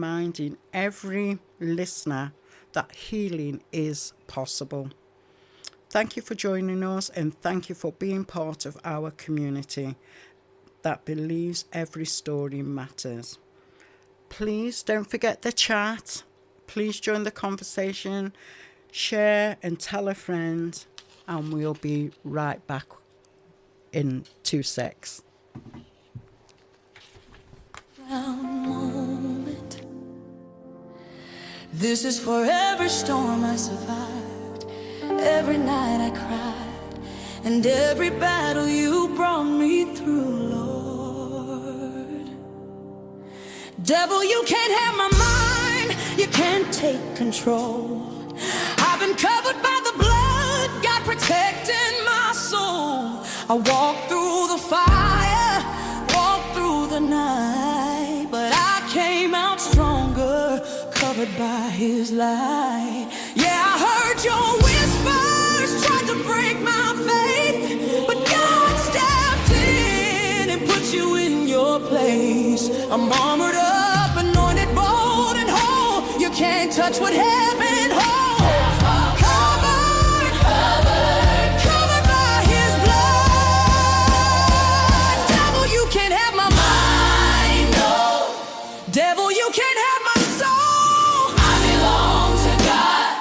reminding every listener that healing is possible. Thank you for joining us, and thank you for being part of our community that believes every story matters. Please don't forget the chat. Please join the conversation, share and tell a friend, and we'll be right back in 2 secs. Moment. This is for every storm I survived, every night I cried, and every battle you brought me through, Lord. Devil, you can't have my mind, you can't take control. I've been covered by the blood, God protecting my soul. I walk through the fire, walk through the night, but I came out stronger, covered by his light. Yeah, I heard your whispers, tried to break my faith, but God stepped in and put you in your place. I'm armored up, anointed, bold and whole. You can't touch what heaven holds. Covered by his blood. Devil, you can't have my mind, no. Devil, you can't have my soul. I belong to God.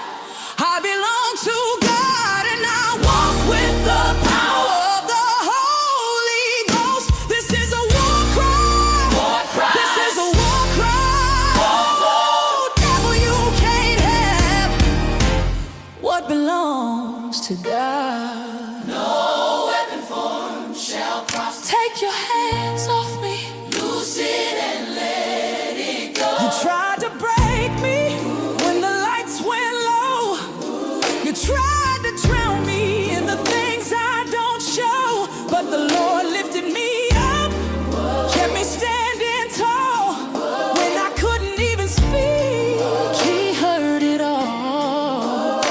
I belong to God, and I walk with the power of the Holy Ghost. This is a war cry. War cry. This is a war cry. Oh, devil, you can't have what belongs to God. No weapon formed shall prosper. Take your hands off me. Loose it and let it go. You tried to break me when the lights went low. You tried to drown me in the things I don't show, but the Lord lifted me up, kept me standing tall. When I couldn't even speak, he heard it all.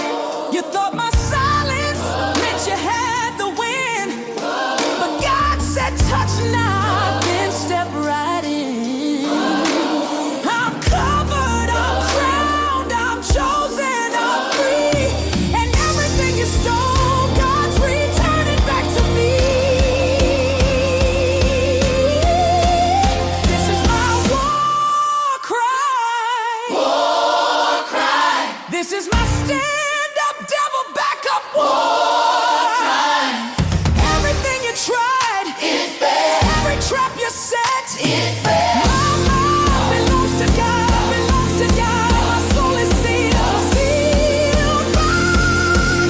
You thought my silence meant you had the win, but God said touch not, then step right in. I'm covered, I'm crowned, I'm chosen, I'm free, and everything you stole, God's returning back to me. This is my war cry. War cry. This is my stand up, devil, back up, war cry. Everything you tried, it failed. Every trap you set, it failed. My mind belongs to God, belongs to God. My soul is sealed, sealed by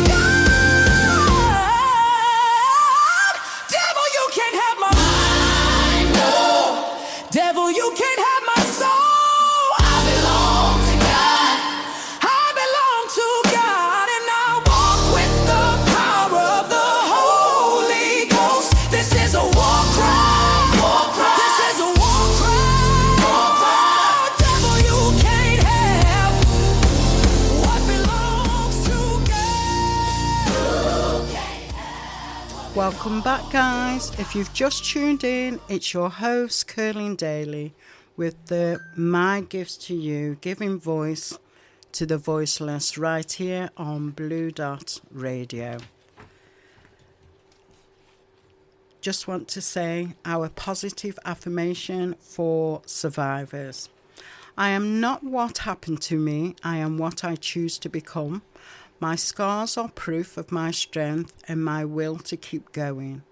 God. Devil, you can't have my mind, no. Devil, you can't have my soul. I belong to God. I belong to God, and I walk with the power of the Holy Ghost. This is a war cry. War cry. This is a war cry. War cry. Devil, you can't have what belongs to God. Welcome back, guys. If you've just tuned in, it's your host, Curlyn Daley, with the My Gifts to You, giving voice to the voiceless right here on Blue Dot Radio. Just want to say our positive affirmation for survivors. I am not what happened to me, I am what I choose to become. My scars are proof of my strength and my will to keep going.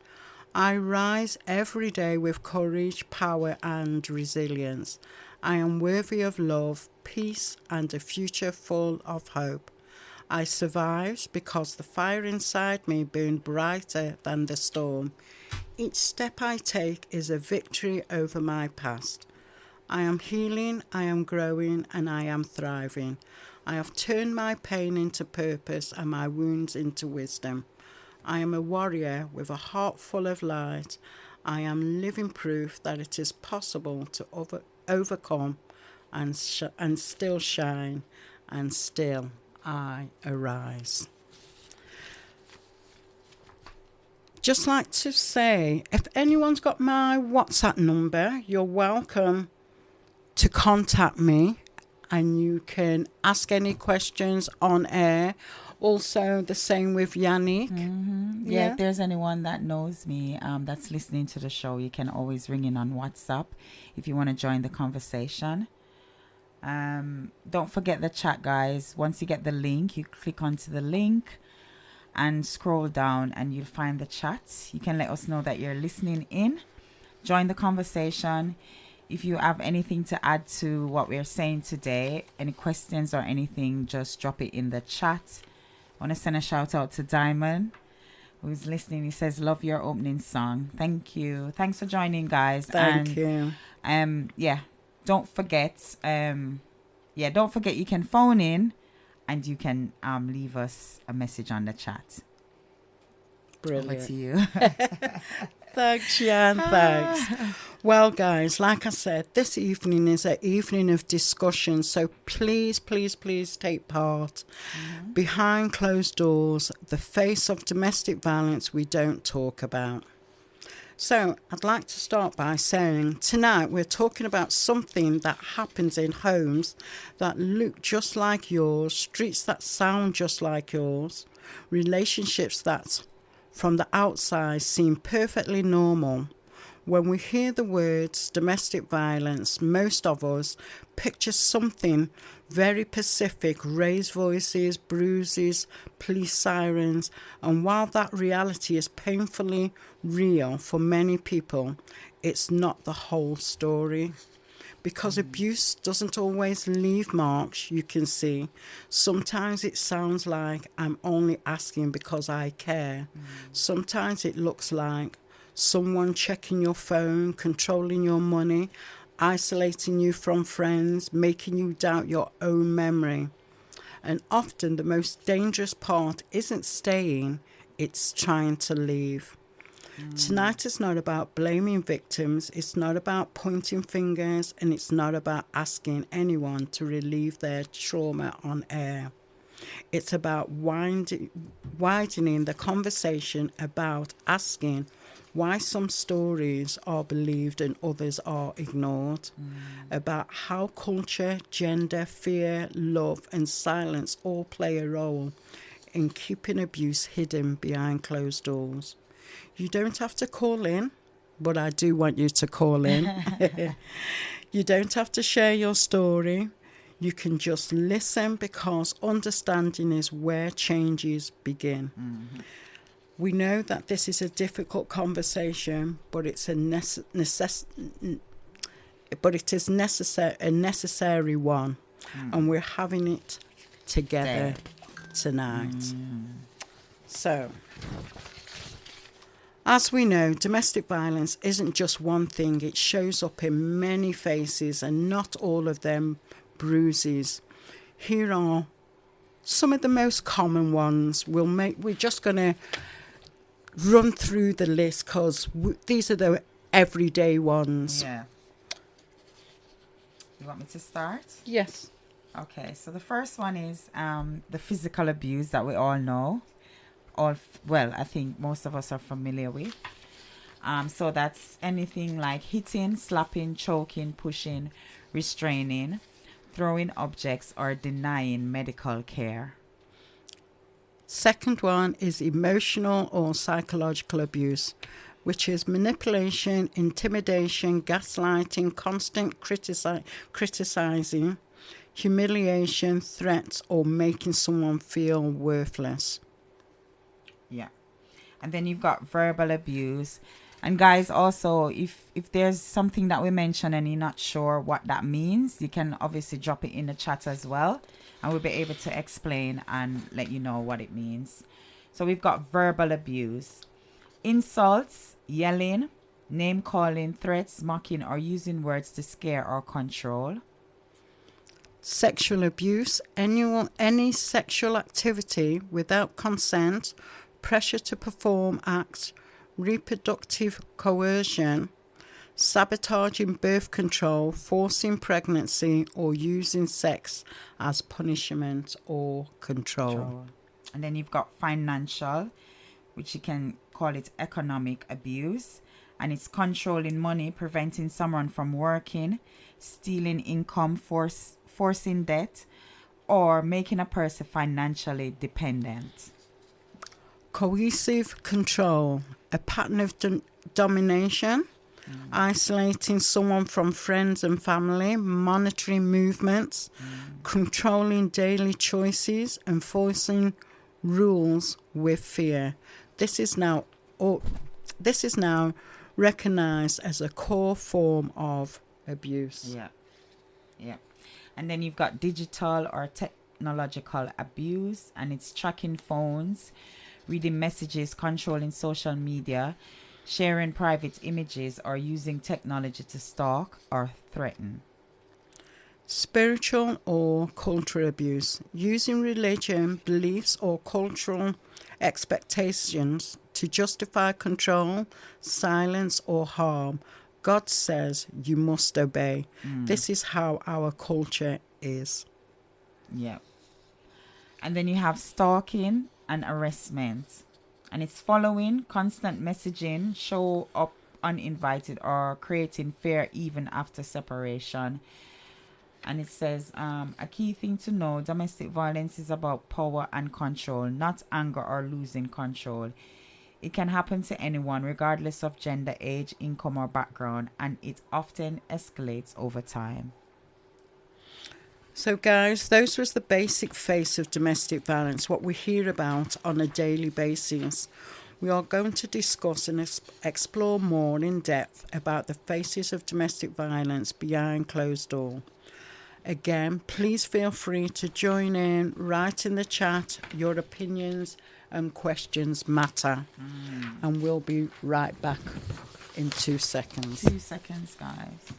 I rise every day with courage, power and resilience. I am worthy of love, peace and a future full of hope. I survived because the fire inside me burned brighter than the storm. Each step I take is a victory over my past. I am healing, I am growing and I am thriving. I have turned my pain into purpose and my wounds into wisdom. I am a warrior with a heart full of light. I am living proof that it is possible to overcome and still shine, and still I arise. Just like to say, if anyone's got my WhatsApp number, you're welcome to contact me, and you can ask any questions on air. Also, the same with Yannick. Yeah, if there's anyone that knows me that's listening to the show, you can always ring in on WhatsApp if you want to join the conversation. Don't forget the chat, guys. Once you get the link, you click onto the link and scroll down and you'll find the chat. You can let us know that you're listening in. Join the conversation. If you have anything to add to what we're saying today, any questions or anything, just drop it in the chat. I want to send a shout out to Diamond, who's listening. He says, love your opening song. Thank you. Thanks for joining, guys. Thank you. Don't forget, don't forget you can phone in and you can leave us a message on the chat. Brilliant. Over to you. Thanks, Jan. Thanks. Well, guys, like I said, this evening is an evening of discussion. So please, please, please take part. Behind closed doors, the face of domestic violence we don't talk about. So I'd like to start by saying tonight we're talking about something that happens in homes that look just like yours, streets that sound just like yours, relationships that from the outside seem perfectly normal. When we hear the words domestic violence, most of us picture something very specific: raised voices, bruises, police sirens. And while that reality is painfully real for many people, it's not the whole story. Because abuse doesn't always leave marks you can see. Sometimes it sounds like I'm only asking because I care. Sometimes it looks like someone checking your phone, controlling your money, isolating you from friends, making you doubt your own memory. And often the most dangerous part isn't staying, it's trying to leave. Tonight is not about blaming victims, it's not about pointing fingers, and it's not about asking anyone to relieve their trauma on air. It's about widening the conversation, about asking why some stories are believed and others are ignored, about how culture, gender, fear, love, and silence all play a role in keeping abuse hidden behind closed doors. You don't have to call in, but I do want you to call in. You don't have to share your story. You can just listen, because understanding is where changes begin. We know that this is a difficult conversation, but it's a necessary one, and we're having it together tonight. So, as we know, domestic violence isn't just one thing. It shows up in many faces, and not all of them bruises. Here are some of the most common ones. We're just going to run through the list because these are the everyday ones. Yeah. You want me to start? Yes. Okay, so the first one is the physical abuse that we all know. I think most of us are familiar with. So that's anything like hitting, slapping, choking, pushing, restraining, throwing objects, or denying medical care. Second one is emotional or psychological abuse, which is manipulation, intimidation, gaslighting, constant criticizing, humiliation, threats, or making someone feel worthless. Yeah. And then you've got verbal abuse. And guys, also, if there's something that we mention and you're not sure what that means, you can obviously drop it in the chat as well, and we'll be able to explain and let you know what it means. So we've got verbal abuse: insults, yelling, name calling, threats, mocking, or using words to scare or control. Sexual abuse: any sexual activity without consent, pressure to perform acts, reproductive coercion, sabotaging birth control, forcing pregnancy, or using sex as punishment or control. And then you've got financial, which you can call it economic abuse, and it's controlling money, preventing someone from working, stealing income, forcing debt, or making a person financially dependent. Coercive control, a pattern of domination, isolating someone from friends and family, monitoring movements, controlling daily choices, enforcing rules with fear. This is now recognized as a core form of abuse. Yeah. And then you've got digital or technological abuse, and it's tracking phones, reading messages, controlling social media, sharing private images, or using technology to stalk or threaten. Spiritual or cultural abuse, using religion, beliefs, or cultural expectations to justify control, silence, or harm. God says you must obey. This is how our culture is. Yeah. And then you have stalking and harassment. And it's following, constant messaging, show up uninvited, or creating fear even after separation. And it says, a key thing to know, domestic violence is about power and control, not anger or losing control. It can happen to anyone, regardless of gender, age, income, or background, and it often escalates over time. So guys, those was the basic face of domestic violence, what we hear about on a daily basis. We are going to discuss and explore more in depth about the faces of domestic violence behind closed doors. Again, please feel free to join in, write in the chat. Your opinions and questions matter. And we'll be right back in 2 seconds. 2 seconds, guys.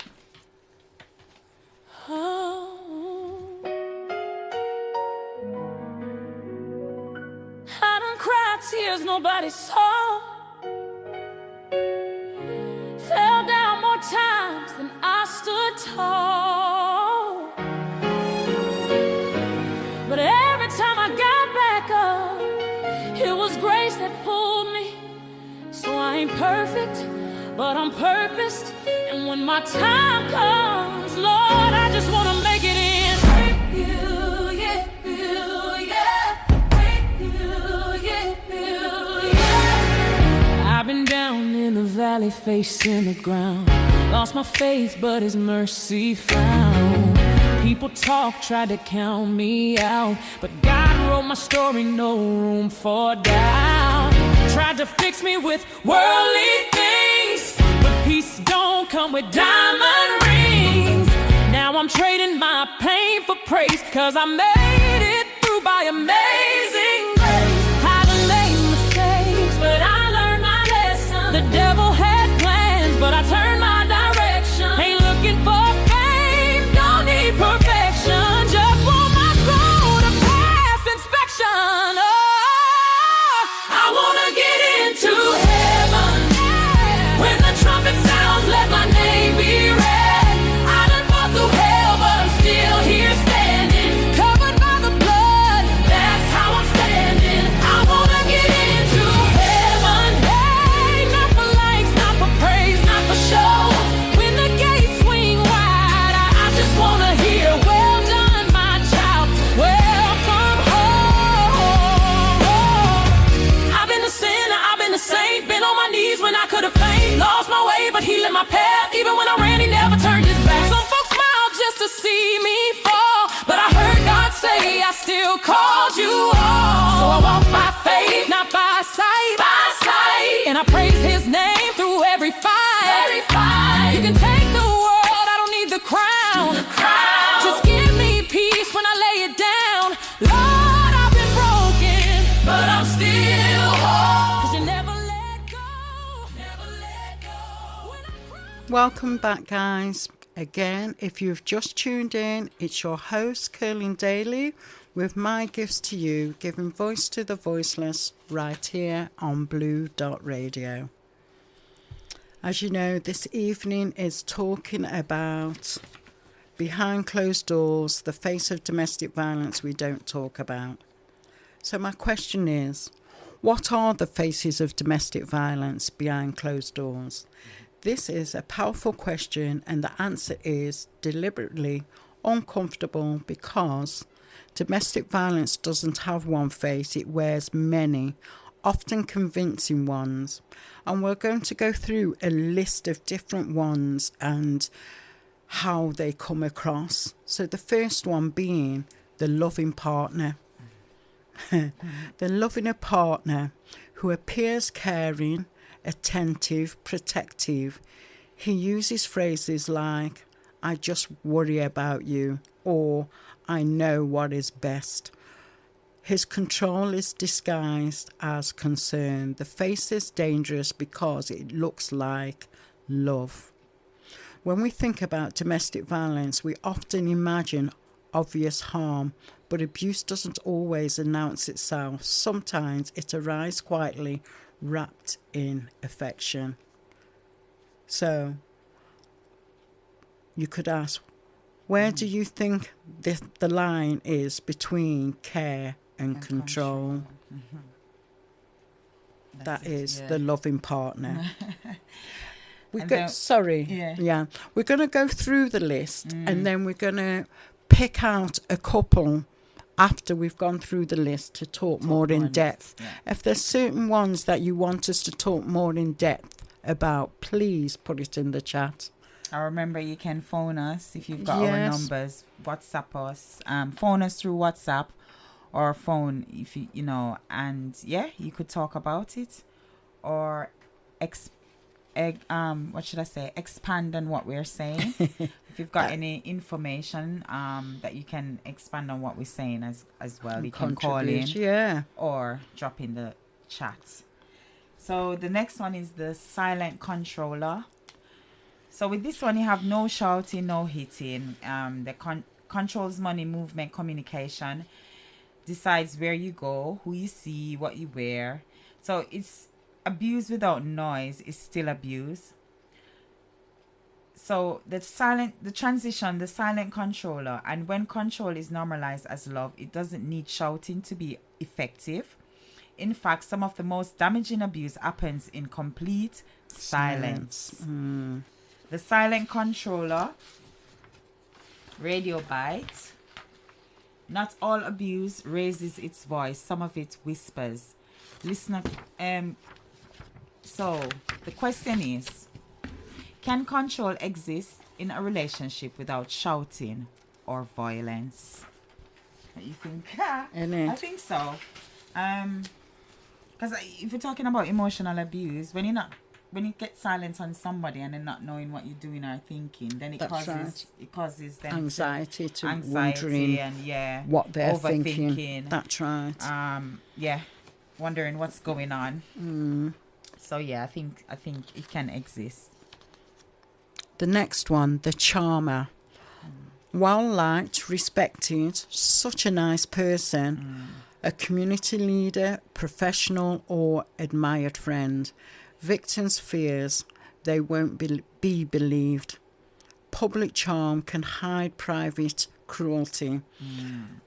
I done cried tears nobody saw. Fell down more times than I stood tall. But every time I got back up, it was grace that pulled me. So I ain't perfect, but I'm purposed. And when my time comes, Lord, I just want to make it in. I've been down in the valley facing the ground. Lost my faith, but his mercy found. People talk, tried to count me out, but God wrote my story, no room for doubt. Tried to fix me with worldly things, but peace don't come with diamond rings. Now I'm trading my pain for praise, 'cause I made it through by amazing grace. I done made mistakes, but I learned my lesson. The devil had plans, but I turned my direction. Ain't looking for fame, don't need perfection. Just want my soul to pass inspection. Oh, I wanna get into heaven. When the trumpet sounds, let my name be read. I done fought through hell, but I'm still here standing. Covered by the blood, that's how I'm standing. I wanna get into heaven. Hey, not for likes, not for praise, not for show. When the gates swing wide, I just wanna hear, well done, my child, welcome home. I've been a sinner, I've been a saint, been on my knees when I could've faint. Lost my way, but he lit my path. Even when I ran, he never turned his back. Some folks smiled just to see me fall, but I heard God say, I still called you all. So I walk by faith, not by sight. By sight. And I praise his name through every fight. Every fight. You can take the world, I don't need the crown. Just give me peace when I lay it down. Lord, I've been broken, but I'm still whole. 'Cause you never let go. Never let go. When I cry. Welcome back, guys. Again, if you've just tuned in, it's your host, Curlyn Daley, with my gifts to you, giving voice to the voiceless right here on Blue Dot Radio. As you know, this evening is talking about behind closed doors, the face of domestic violence we don't talk about. So my question is, what are the faces of domestic violence behind closed doors? This is a powerful question, and the answer is deliberately uncomfortable because domestic violence doesn't have one face, it wears many, often convincing ones. And we're going to go through a list of different ones and how they come across. So the first one being the loving partner. The loving a partner who appears caring, attentive, protective. He uses phrases like, I just worry about you, or I know what is best. His control is disguised as concern. The face is dangerous because it looks like love. When we think about domestic violence, we often imagine obvious harm, but abuse doesn't always announce itself. Sometimes it arrives quietly, wrapped in affection. So you could ask, where do you think the line is between care and control? That is the loving partner. We're going to go through the list and then we're going to pick out a couple after we've gone through the list to talk more in depth. Yeah. If there's certain ones that you want us to talk more in depth about, please put it in the chat. I remember you can phone us if you've got our numbers, WhatsApp us, phone us through WhatsApp or phone if you know, and you could talk about it or expand on what we're saying. If you've got any information that you can expand on what we're saying as well, you can call in or drop in the chat. So the next one is the silent controller. So with this one, you have no shouting, no hitting. The controls money, movement, communication, decides where you go, who you see, what you wear. So it's abuse without noise is still abuse. So the silent controller, and when control is normalized as love, it doesn't need shouting to be effective. In fact, some of the most damaging abuse happens in complete silence. The silent controller, radio bite. Not all abuse raises its voice. Some of it whispers. Listener, so the question is, can control exist in a relationship without shouting or violence? What do you think? I think so. Because if you're talking about emotional abuse, when you get silent on somebody and they're not knowing what you're doing or thinking, then it causes them anxiety wondering and what they're thinking. That's right. Wondering what's going on. So I think it can exist. The next one, the charmer. Well liked, respected, such a nice person, a community leader, professional or admired friend. Victims' fears, they won't be believed. Public charm can hide private cruelty.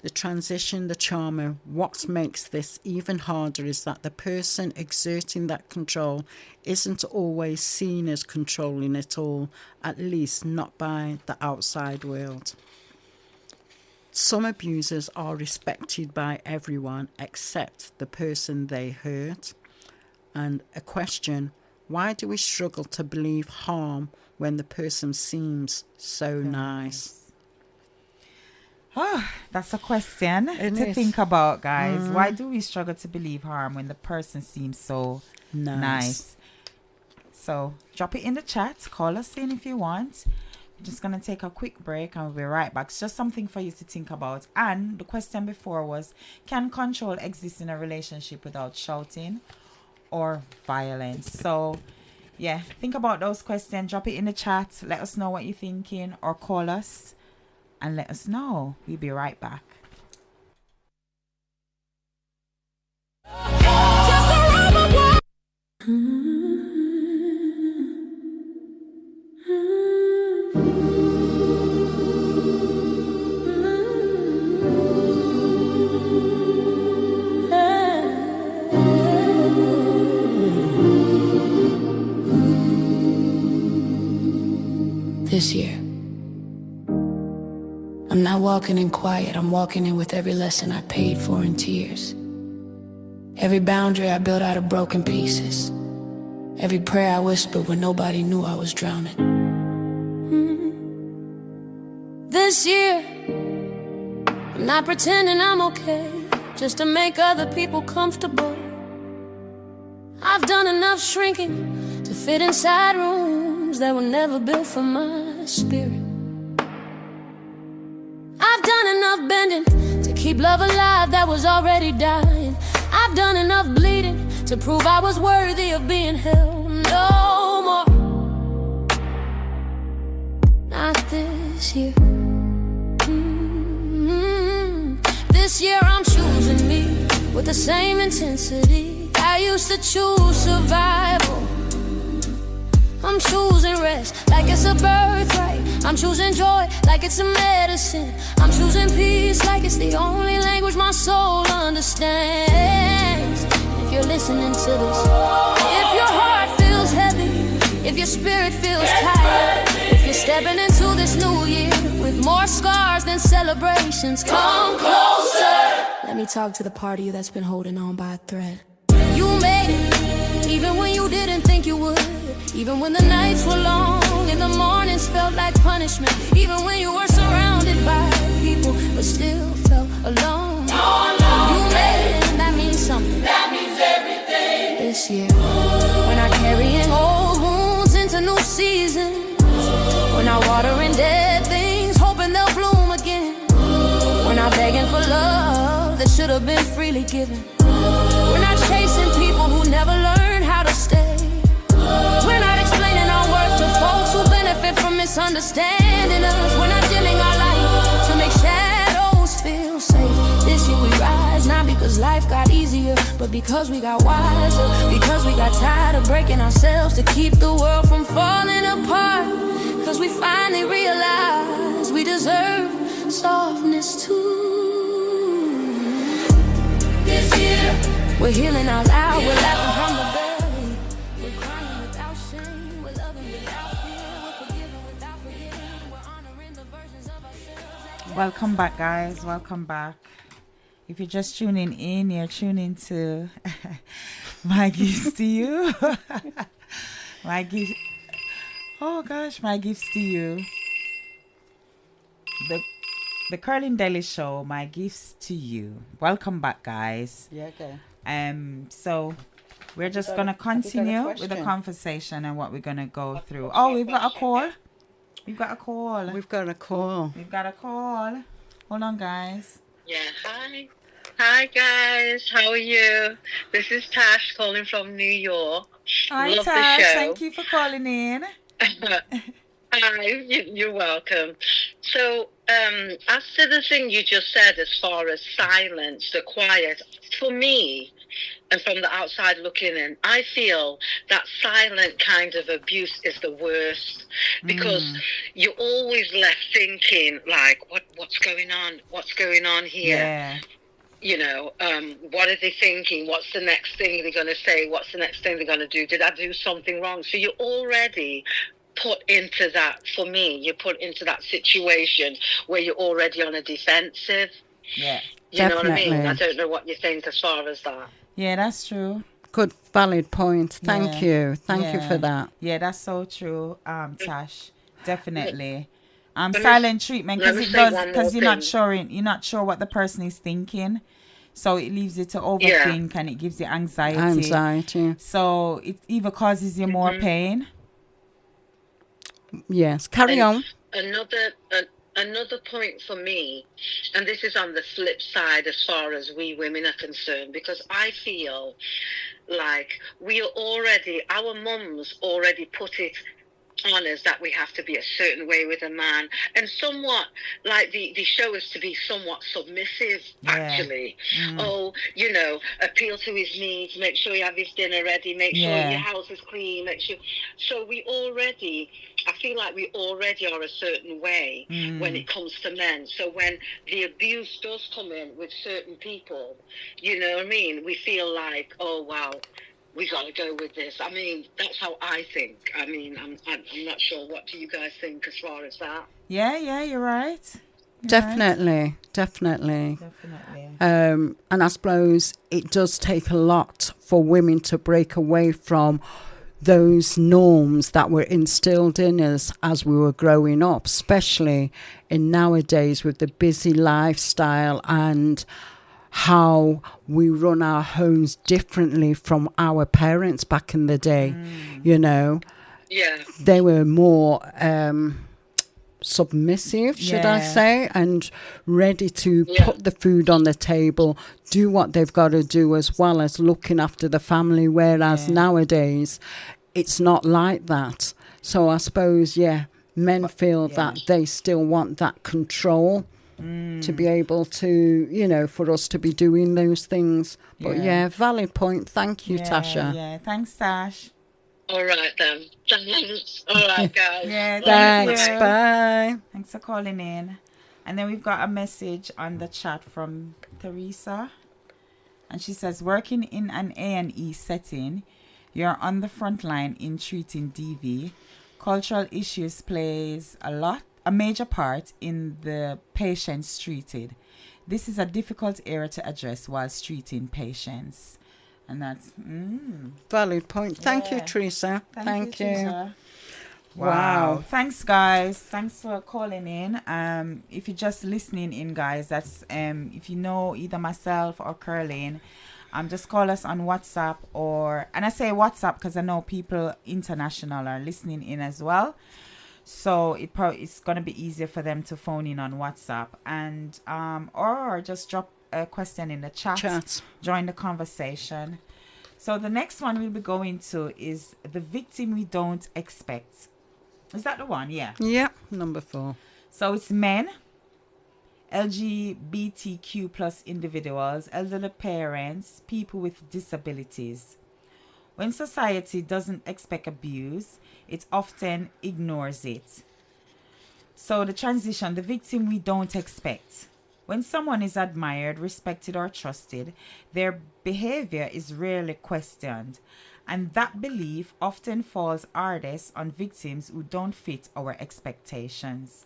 The transition, the charmer, what makes this even harder is that the person exerting that control isn't always seen as controlling at all, at least not by the outside world. Some abusers are respected by everyone except the person they hurt. And a question, why do we struggle to believe harm when the person seems so nice? Oh, that's a question to think about, guys. Why do we struggle to believe harm when the person seems so nice? So drop it in the chat. Call us in if you want. I'm just going to take a quick break and we'll be right back. It's just something for you to think about. And the question before was, can control exist in a relationship without shouting or violence? So think about those questions. Drop it in the chat. Let us know what you're thinking, or call us and let us know. We'll be right back. this year. I'm not walking in quiet, I'm walking in with every lesson I paid for in tears. Every boundary I built out of broken pieces. Every prayer I whispered when nobody knew I was drowning. This year, I'm not pretending I'm okay, just to make other people comfortable. I've done enough shrinking to fit inside rooms that were never built for my spirit. I've done enough bending to keep love alive that was already dying. I've done enough bleeding to prove I was worthy of being held. No more, not this year. This year I'm choosing me with the same intensity I used to choose survival. I'm choosing rest like it's a birthright. I'm choosing joy like it's a medicine. I'm choosing peace like it's the only language my soul understands. If you're listening to this, if your heart feels heavy, if your spirit feels tired, if you're stepping into this new year with more scars than celebrations, come closer. Let me talk to the part of you that's been holding on by a thread. You made it, even when you didn't think you would. Even when the nights were long and the mornings felt like punishment. Even when you were surrounded by people but still felt alone. You made it, and that means something. That means everything. This year, we're not carrying old wounds into new seasons. We're not watering dead things, hoping they'll bloom again. We're not begging for love that should have been freely given. We're not chasing people who never learned how to stay. We're not explaining our worth to folks who benefit from misunderstanding us. We're not dimming our light to make shadows feel safe. This year we rise, not because life got easier, but because we got wiser. Because we got tired of breaking ourselves to keep the world from falling apart. Because we finally realized we deserve softness too. This year, we're healing out loud, we're laughing from the belly. We're crying without shame, we're loving without fear, we're forgiving without forgetting, we're honoring the versions of ourselves. Welcome back, guys. Welcome back. If you're just tuning in, you're tuning to my gifts to you. My gift. Oh gosh, my gifts to you. The Curlyn Daley Show, my gifts to you. Welcome back, guys. Yeah, okay. So we're just gonna continue with the conversation and what we're gonna go through. Oh, we've got a call. We've got a call. We've got a call. We've got a call. Hold on, guys. Yeah, hi. Hi, guys. How are you? This is Tash calling from New York. Hi, Love Tash. the show. Thank you for calling in. Hi, you're welcome. So, as to the thing you just said, as far as silence, the quiet, for me, and from the outside looking in, I feel that silent kind of abuse is the worst, because you're always left thinking, like, what's going on? What's going on here? Yeah. You know, what are they thinking? What's the next thing they're going to say? What's the next thing they're going to do? Did I do something wrong? So you're already put into that, for me, you're put into that situation where you're already on a defensive. Yeah. You know what I mean? Definitely. I don't know what you think as far as that. Yeah, that's true. Good, valid point. Thank you. Thank you for that. Yeah, that's so true, Tash. Definitely. me- Silent treatment, let because me it say does, one more because you're thing. not sure what the person is thinking, so it leaves you to overthink and it gives you anxiety. So it either causes you more pain. Yes, carry on. Another point for me, and this is on the flip side as far as we women are concerned, because I feel like our mums already put it on us that we have to be a certain way with a man, and somewhat like they show us to be somewhat submissive, actually. Oh, you know, appeal to his needs, make sure you have his dinner ready, make sure your house is clean, make sure. So I feel like we already are a certain way when it comes to men. So when the abuse does come in with certain people, you know what I mean, we feel like, oh wow, we got to go with this. I mean, that's how I think. I mean, I'm not sure. What do you guys think as far as that? Yeah, you're right. Definitely. Definitely. And I suppose it does take a lot for women to break away from those norms that were instilled in us as we were growing up, especially in nowadays with the busy lifestyle and how we run our homes differently from our parents back in the day. You know, they were more submissive, should I say, and ready to put the food on the table, do what they've got to do, as well as looking after the family, whereas nowadays it's not like that. So I suppose men feel that they still want that control to be able to, you know, for us to be doing those things. But valid point. Thank you, Tasha. Yeah, thanks, Tash. All right then. Thanks. All right, guys. Thanks. Bye. Thanks for calling in. And then we've got a message on the chat from Teresa. And she says, working in an A&E setting, you're on the front line in treating DV. Cultural issues plays a major part in the patients treated. This is a difficult area to address whilst treating patients. And that's valid point. Thank you, Teresa. Thank you. Teresa. Wow. Thanks, guys. Thanks for calling in. If you're just listening in, guys, that's if you know either myself or Curlyn, just call us on WhatsApp and I say WhatsApp because I know people international are listening in as well. So it's going to be easier for them to phone in on WhatsApp and or just drop a question in the chat. Join the conversation. So the next one we'll be going to is the victim we don't expect. Is that the one? Yeah. Yeah, number 4. So it's men, LGBTQ plus individuals, elderly parents, people with disabilities. When society doesn't expect abuse, it often ignores it. So the transition, the victim we don't expect. When someone is admired, respected, or trusted, their behavior is rarely questioned. And that belief often falls hardest on victims who don't fit our expectations.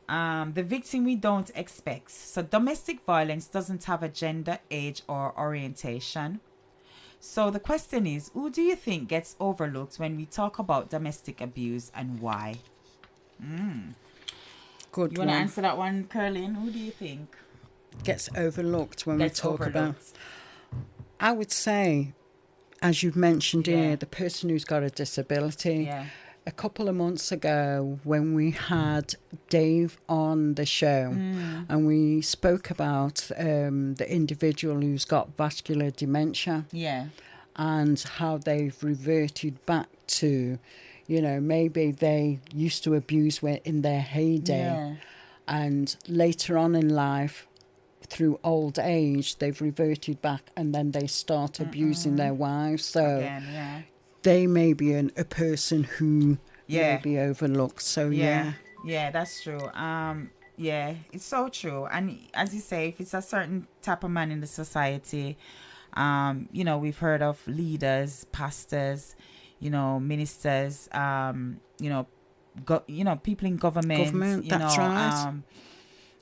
The victim we don't expect. So domestic violence doesn't have a gender, age, or orientation. So the question is, who do you think gets overlooked when we talk about domestic abuse and why? Good You want to answer that one, Curlyn? Who do you think gets overlooked when we talk about? I would say, as you've mentioned here, the person who's got a disability. Yeah. A couple of months ago when we had Dave on the show and we spoke about the individual who's got vascular dementia and how they've reverted back to, you know, maybe they used to abuse in their heyday and later on in life through old age they've reverted back and then they start abusing their wives. So again, they may be a person who may be overlooked. So yeah, that's true. It's so true. And as you say, if it's a certain type of man in the society, you know, we've heard of leaders, pastors, you know, ministers, you know, people in government, you that's know, right.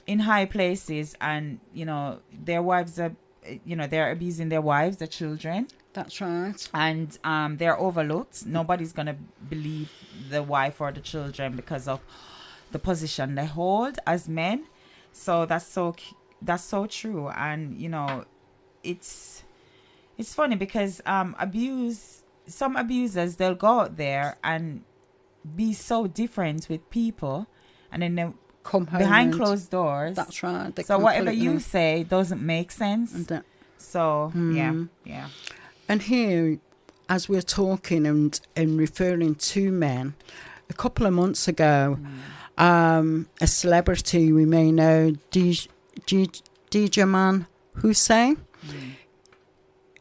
In high places, and you know, their wives are, you know, they're abusing their wives, their children. That's right. And they're overlooked. Nobody's going to believe the wife or the children because of the position they hold as men. So that's so true. And, you know, it's funny because some abusers, they'll go out there and be so different with people and then they come home behind closed doors. That's right. So whatever you say doesn't make sense. So, yeah. And here, as we're talking and referring to men, a couple of months ago, a celebrity we may know, Dijaman Hussein,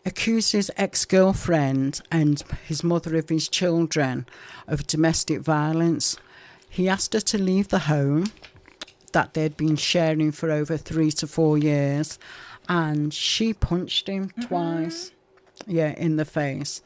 accused his ex-girlfriend and his mother of his children of domestic violence. He asked her to leave the home that they'd been sharing for over 3 to 4 years, and she punched him twice. Yeah, in the face.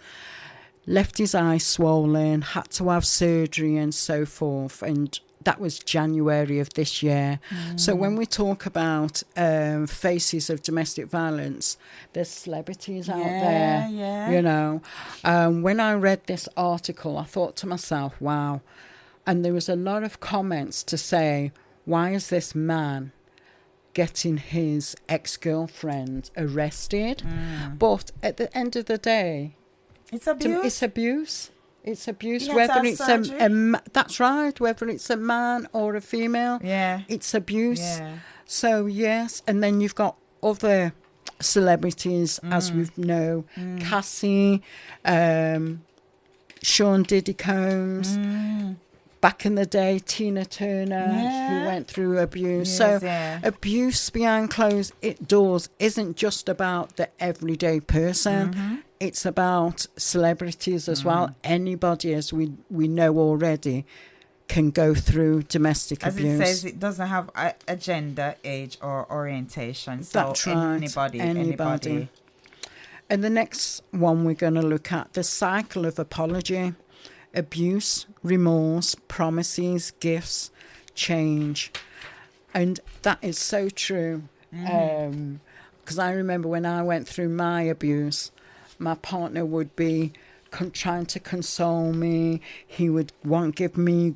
Left his eye swollen, had to have surgery and so forth. And that was January of this year. So when we talk about faces of domestic violence, there's celebrities out there, you know. When I read this article, I thought to myself, wow. And there was a lot of comments to say, why is this man getting his ex-girlfriend arrested? But at the end of the day, it's abuse. It's abuse. It's abuse. Whether it's that's right. Whether it's a man or a female, it's abuse. Yeah. So yes, and then you've got other celebrities, as we know, Cassie, Sean Diddy Combs. Back in the day, Tina Turner, who went through abuse. Abuse behind closed doors isn't just about the everyday person. It's about celebrities as well. Anybody, as we know already, can go through domestic abuse. As it says, it doesn't have a gender, age, or orientation. So that's right. Anybody. And the next one we're going to look at, the cycle of apology. Abuse, remorse, promises, gifts, change. And that is so true. Because I remember when I went through my abuse, my partner would be trying to console me. He would give me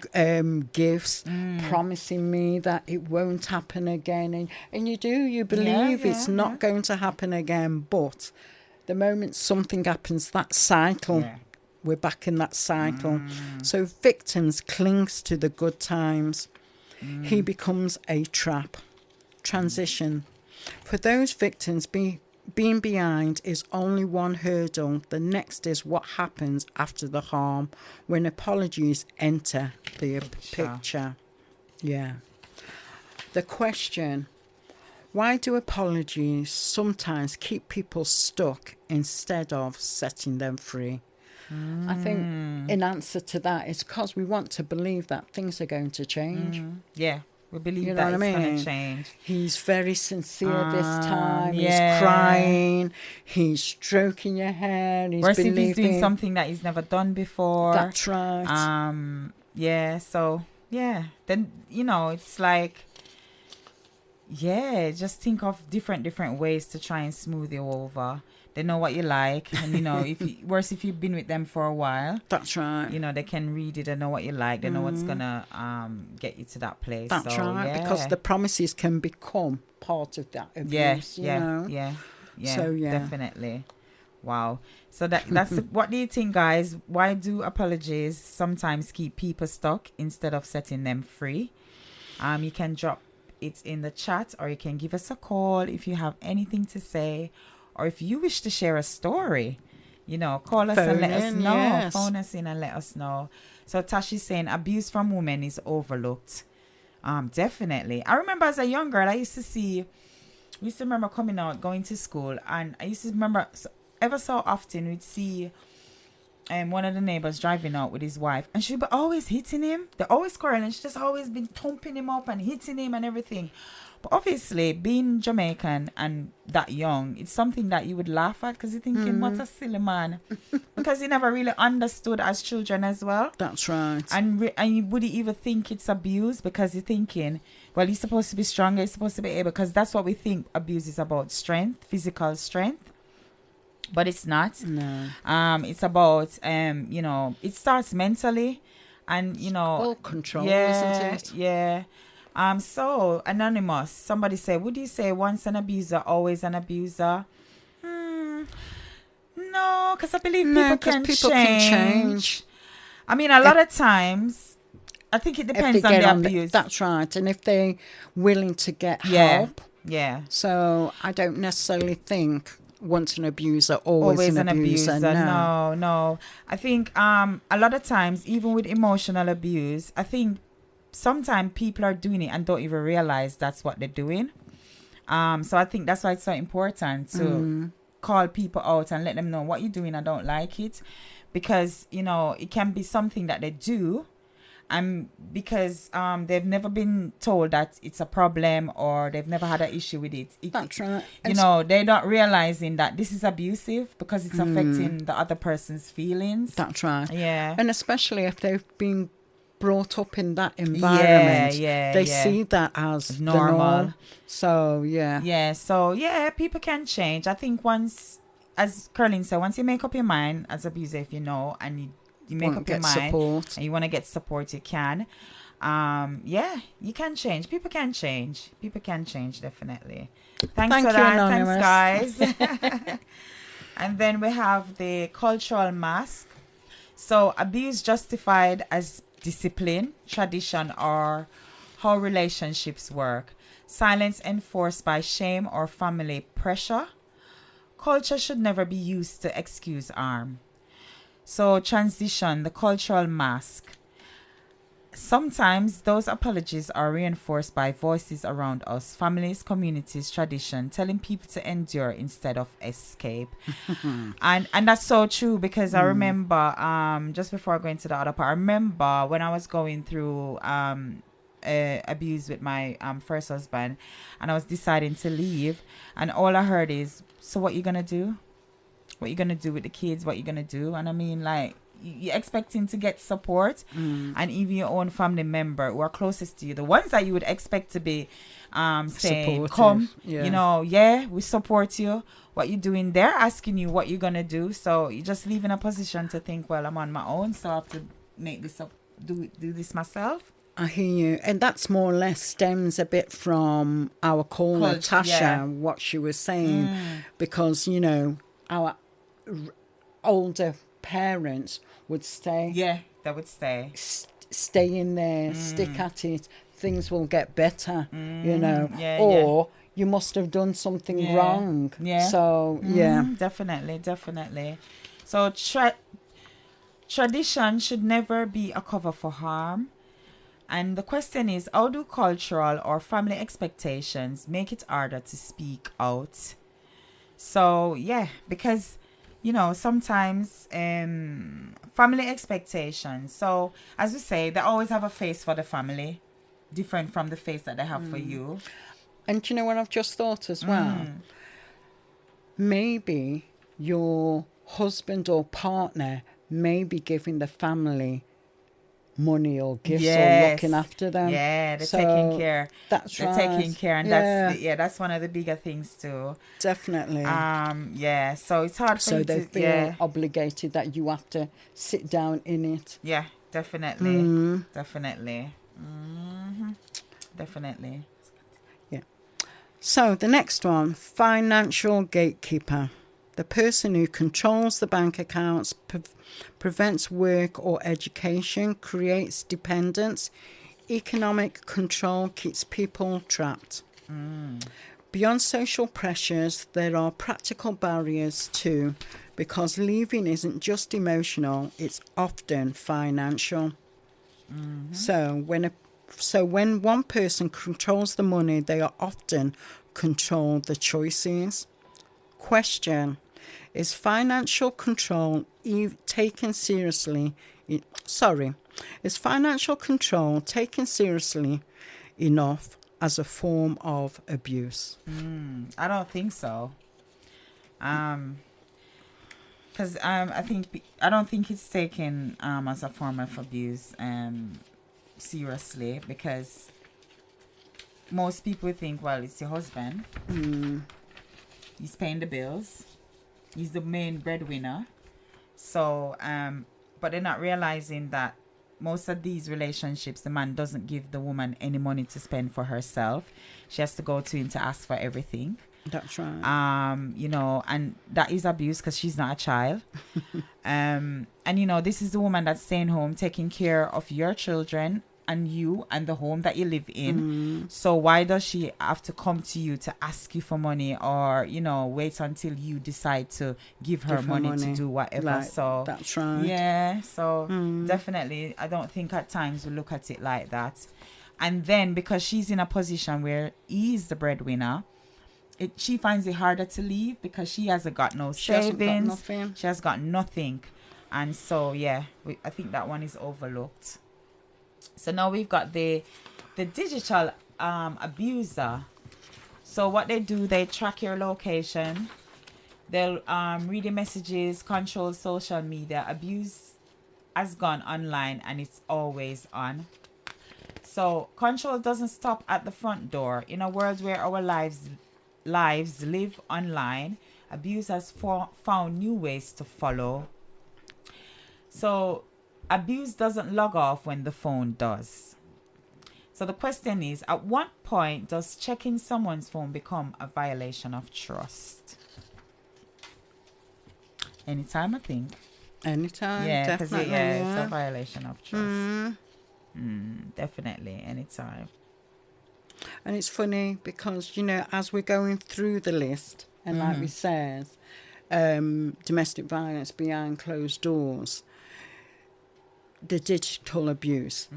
gifts, promising me that it won't happen again. And you believe it's not going to happen again. But the moment something happens, that cycle... We're back in that cycle. So victims clings to the good times. He becomes a trap. Transition. For those victims, being behind is only one hurdle. The next is what happens after the harm, when apologies enter the picture. Yeah. The question, why do apologies sometimes keep people stuck instead of setting them free? I think in answer to that, it's because we want to believe that things are going to change. Yeah, we believe that it's going to change. He's very sincere this time. He's crying. He's stroking your hair. He's Whereas if he's doing something that he's never done before. That's right. Then, it's like, just think of different ways to try and smooth you over. They know what you like, and if you've been with them for a while, that's right. They can read it and know what you like. They know what's gonna get you to that place. That's right, because the promises can become part of that abuse. So definitely. Wow. So that's what do you think, guys? Why do apologies sometimes keep people stuck instead of setting them free? You can drop it in the chat, or you can give us a call if you have anything to say. Or if you wish to share a story, call us and let us know. Yes. Phone us in and let us know. So Tashi's saying abuse from women is overlooked. Definitely. I remember as a young girl, I used to remember coming out, going to school. And I used to remember ever so often we'd see one of the neighbors driving out with his wife. And she'd be always hitting him. They're always quarreling. And she'd just always been thumping him up and hitting him and everything. But obviously, being Jamaican and that young, it's something that you would laugh at because you're thinking, what a silly man. Because you never really understood as children as well. That's right. And you wouldn't even think it's abuse because you're thinking, well, he's supposed to be stronger, he's supposed to be able, because that's what we think abuse is about, strength, physical strength. But it's not. No. It's about, it starts mentally and, all control, isn't it? Yeah. So anonymous, somebody said, would you say once an abuser, always an abuser? No, because I believe people can change. I mean, a lot of times, I think it depends on the abuse. That's right. And if they're willing to get help. Yeah. So I don't necessarily think once an abuser, always an abuser. No. I think a lot of times, even with emotional abuse, I think sometimes people are doing it and don't even realize that's what they're doing. So I think that's why it's so important to call people out and let them know what you're doing. I don't like it, because it can be something that they do, because they've never been told that it's a problem, or they've never had an issue with it. That's right. You know, they're not realizing that this is abusive because it's affecting the other person's feelings. That's right. Yeah. And especially if they've been brought up in that environment, they see that as normal. The norm. So, yeah. Yeah, so, yeah, people can change. I think once, as Curlyn said, once you make up your mind as abuser, if you know, and you make up your mind support. and you want to get support, you can. Yeah, you can change. People can change. People can change, definitely. Thanks for you, that. Anonymous. Thanks, guys. And then we have the cultural mask. So abuse justified as discipline, tradition, or how relationships work. Silence enforced by shame or family pressure. Culture should never be used to excuse harm. So transition, the cultural mask. Sometimes those apologies are reinforced by voices around us, families, communities, tradition, telling people to endure instead of escape. and that's so true, because I remember, just before going to the other part, I remember when I was going through abuse with my first husband, and I was deciding to leave, and all I heard is, so what you gonna do? What you gonna do with the kids? What you gonna do? And I mean, like, you're expecting to get support, and even your own family member who are closest to you, the ones that you would expect to be saying, supportive. come, Yeah. you know, yeah, we support you. What you doing? They're asking you what you're gonna do, so you just leave in a position to think, well, I'm on my own, so I have to make this up, do this myself. I hear you. And that's more or less stems a bit from our caller, Tasha, what she was saying. Because, you know, our older parents would stay. Yeah, they would stay. Stay in there, stick at it. Things will get better, you know. Yeah, you must have done something wrong. Yeah. So, Definitely. So tradition should never be a cover for harm. And the question is, how do cultural or family expectations make it harder to speak out? So, yeah, because, you know, sometimes family expectations. So, as we say, they always have a face for the family, different from the face that they have for you. And you know what I've just thought as well? Maybe your husband or partner may be giving the family money or gifts or looking after them. Yeah, they're taking care. That's right. They're taking care, and that's one of the bigger things too. Definitely. Yeah. So it's hard for you they to feel obligated that you have to sit down in it. Yeah, definitely. Definitely. Definitely. Yeah. So the next one, financial gatekeeper. The person who controls the bank accounts, prevents work or education, creates dependence. Economic control keeps people trapped. Beyond social pressures, there are practical barriers too, because leaving isn't just emotional, it's often financial. So when one person controls the money, they are often control the choices. Question: is financial control taken seriously? Is financial control taken seriously enough as a form of abuse? I don't think so. Because I don't think it's taken as a form of abuse seriously, because most people think, well, it's your husband. He's paying the bills. He's the main breadwinner. So, but they're not realizing that most of these relationships, the man doesn't give the woman any money to spend for herself. She has to go to him to ask for everything. That's right. You know, and that is abuse because she's not a child. And, you know, this is the woman that's staying home, taking care of your children and you and the home that you live in. So why does she have to come to you to ask you for money, or, you know, wait until you decide to give her money to do whatever? Like, so that's right. Yeah. So definitely, I don't think at times we look at it like that. And then because she's in a position where he's the breadwinner, she finds it harder to leave because she hasn't got no savings. She has got nothing. And so, yeah, I think that one is overlooked. So now we've got the digital abuser. So what they do, they track your location. They'll read your messages, control social media. Abuse has gone online and it's always on. So control doesn't stop at the front door. In a world where our lives live online, abuse has found new ways to follow. So abuse doesn't log off when the phone does. So the question is, at what point does checking someone's phone become a violation of trust? Anytime, I think. Anytime, Yeah, definitely. it's a violation of trust. Definitely, anytime. And it's funny because, you know, as we're going through the list, and like we said, domestic violence behind closed doors, the digital abuse,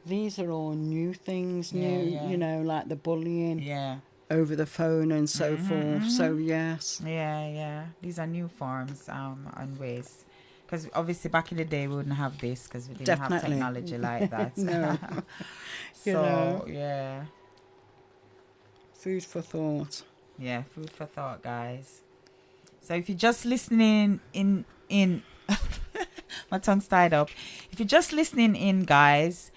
these are all new things, you know, like the bullying over the phone and so forth. So, yes. Yeah. These are new forms and ways. Because obviously back in the day we wouldn't have this because we didn't have technology like that. No. You So, know. yeah. Food for thought. Yeah, food for thought, guys. So if you're just listening in my tongue's tied up. If you're just listening in, guys,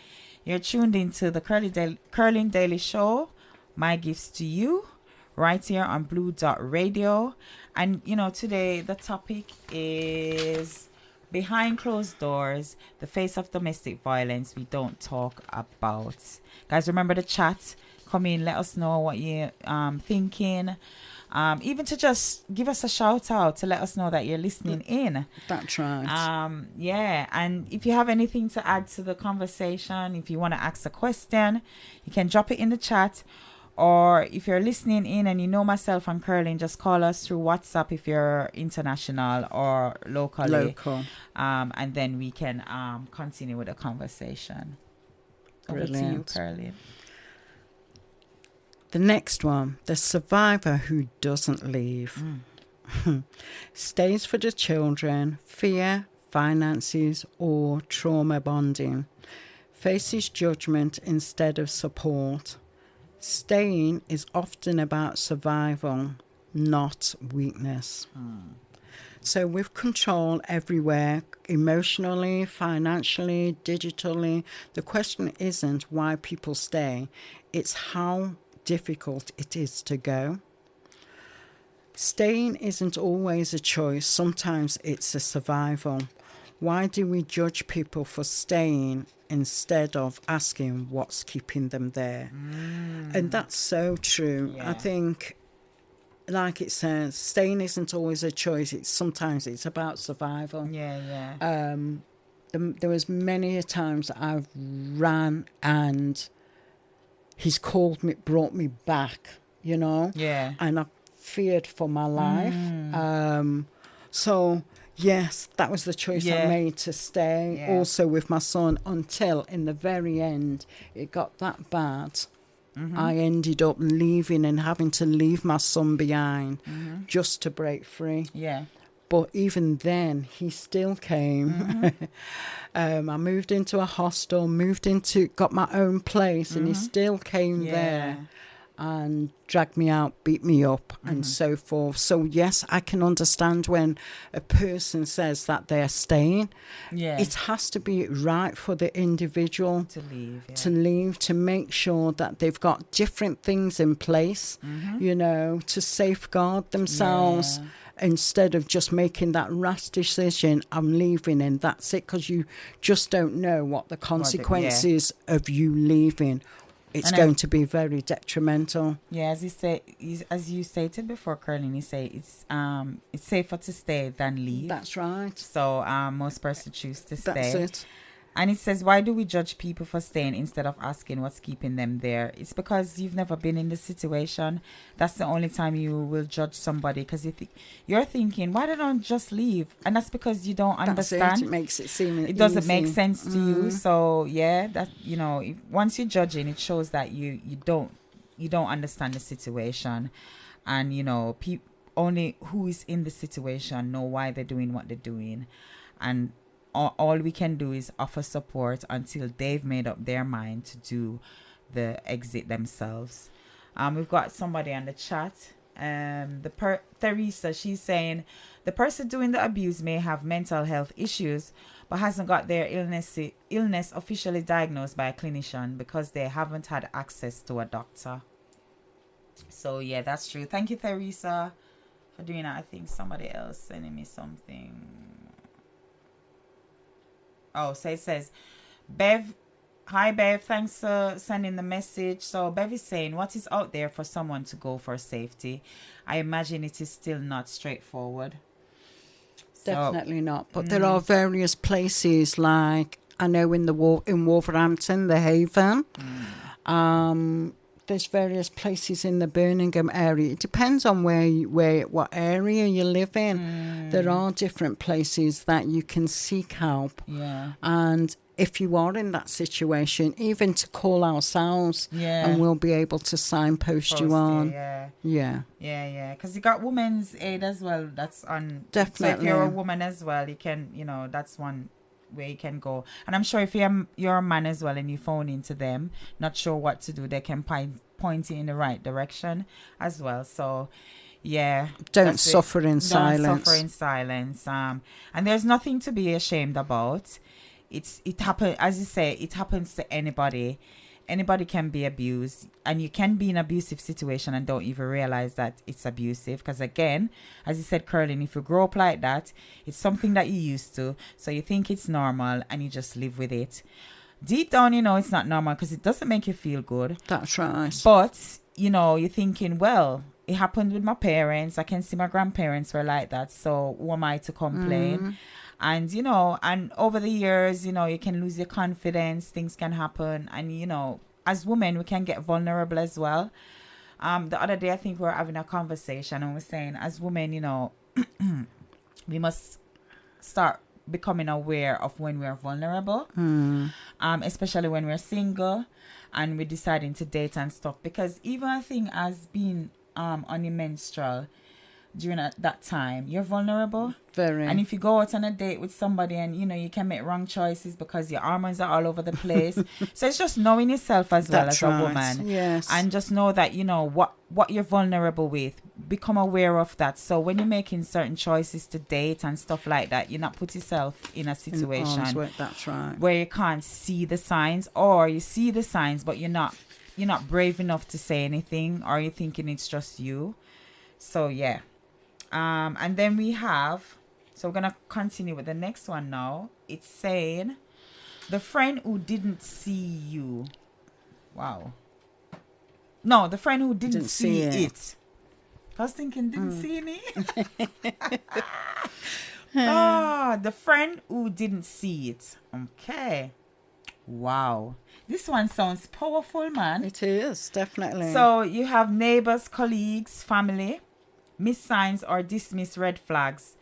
you're tuned into the Curlyn Daley Show. My gifts to you, right here on Blue Dot Radio. And, you know, today the topic is behind closed doors, the face of domestic violence we don't talk about. Guys, remember the chat. Come in, let us know what you're thinking. Even to just give us a shout out to let us know that you're listening in. That's right. Yeah, and if you have anything to add to the conversation, if you want to ask a question, you can drop it in the chat. Or if you're listening in and you know myself and Curlyn, just call us through WhatsApp if you're international or locally. Local. And then we can continue with the conversation. Over to you, Brilliant. Curlyn. The next one, the survivor who doesn't leave. Stays for the children, fear, finances, or trauma bonding. Faces judgment instead of support. Staying is often about survival, not weakness. So with control everywhere, emotionally, financially, digitally, the question isn't why people stay, it's how difficult it is to go. Staying isn't always a choice, sometimes it's a survival. Why do we judge people for staying instead of asking what's keeping them there? And that's so true. Yeah. I think, like it says, staying isn't always a choice. Sometimes it's about survival. Yeah. There was many a times that I've ran and he's called me, brought me back, you know? Yeah. And I feared for my life. So, yes, that was the choice I made to stay. Also with my son until in the very end it got that bad. I ended up leaving and having to leave my son behind just to break free. Yeah. But even then, he still came. I moved into a hostel, got my own place, and he still came there and dragged me out, beat me up, and so forth. So, yes, I can understand when a person says that they're staying. Yeah. It has to be right for the individual To leave. Yeah. to leave, to make sure that they've got different things in place, you know, to safeguard themselves. Yeah. Instead of just making that rash decision, I'm leaving and that's it, because you just don't know what the consequences of you leaving. It's going to be very detrimental. Yeah, as you stated before, Curlyn, you say it's safer to stay than leave. That's right. So most persons choose to stay. That's it. And it says, why do we judge people for staying instead of asking what's keeping them there? It's because you've never been in the situation. That's the only time you will judge somebody, because you're thinking, why don't I just leave? And that's because you don't understand. That's it. It makes it seem it doesn't easy. make sense to you. So yeah, that, you know, once you're judging, it shows that you don't understand the situation. And you know, only who is in the situation know why they're doing what they're doing. And all we can do is offer support until they've made up their mind to do the exit themselves. We've got somebody on the chat. Theresa, she's saying the person doing the abuse may have mental health issues, but hasn't got their illness officially diagnosed by a clinician because they haven't had access to a doctor. So yeah, that's true. Thank you, Theresa, for doing that. I think somebody else sending me something. Oh, so it says, Bev, hi Bev, thanks for sending the message. So Bev is saying, what is out there for someone to go for safety? I imagine it is still not straightforward. Definitely not. But there are various places, like I know in Wolverhampton, the Haven. There's various places in the Birmingham area. It depends on what area you live in. There are different places that you can seek help. Yeah. And if you are in that situation, even to call ourselves, and we'll be able to signpost you on. Yeah. Because you got Women's Aid as well. That's on. Definitely. So if you're a woman as well, you can, that's one where you can go. And I'm sure if you're a man as well and you phone into them, not sure what to do, they can point you in the right direction as well. So yeah, don't suffer in silence. Don't suffer in silence. And there's nothing to be ashamed about. It happens, as you say, it happens to anybody. Anybody can be abused, and you can be in an abusive situation and don't even realize that it's abusive. Because again, as you said, Curlyn, if you grow up like that, it's something that you're used to, so you think it's normal and you just live with it. Deep down, it's not normal because it doesn't make you feel good. That's right. But you're thinking, well, it happened with my parents. I can see my grandparents were like that, so who am I to complain? And, and over the years, you can lose your confidence. Things can happen. And, as women, we can get vulnerable as well. The other day, I think we were having a conversation and we're saying, as women, we must start becoming aware of when we're vulnerable, especially when we're single and we're deciding to date and stuff. Because even a thing as being on your menstrual, during that time, you're vulnerable. Very. And if you go out on a date with somebody and, you can make wrong choices because your hormones are all over the place. So it's just knowing yourself as well as a woman. Yes. And just know that, what you're vulnerable with. Become aware of that. So when you're making certain choices to date and stuff like that, you're not put yourself in a situation that's right, where you can't see the signs, or you see the signs, but you're not brave enough to say anything, or you're thinking it's just you. So, yeah. And then we have, so we're going to continue with the next one now. It's saying, the friend who didn't see you. Wow. No, the friend who didn't see it. I was thinking, didn't see me? The friend who didn't see it. Okay. Wow. This one sounds powerful, man. It is, definitely. So you have neighbors, colleagues, family. Miss signs or dismiss red flags.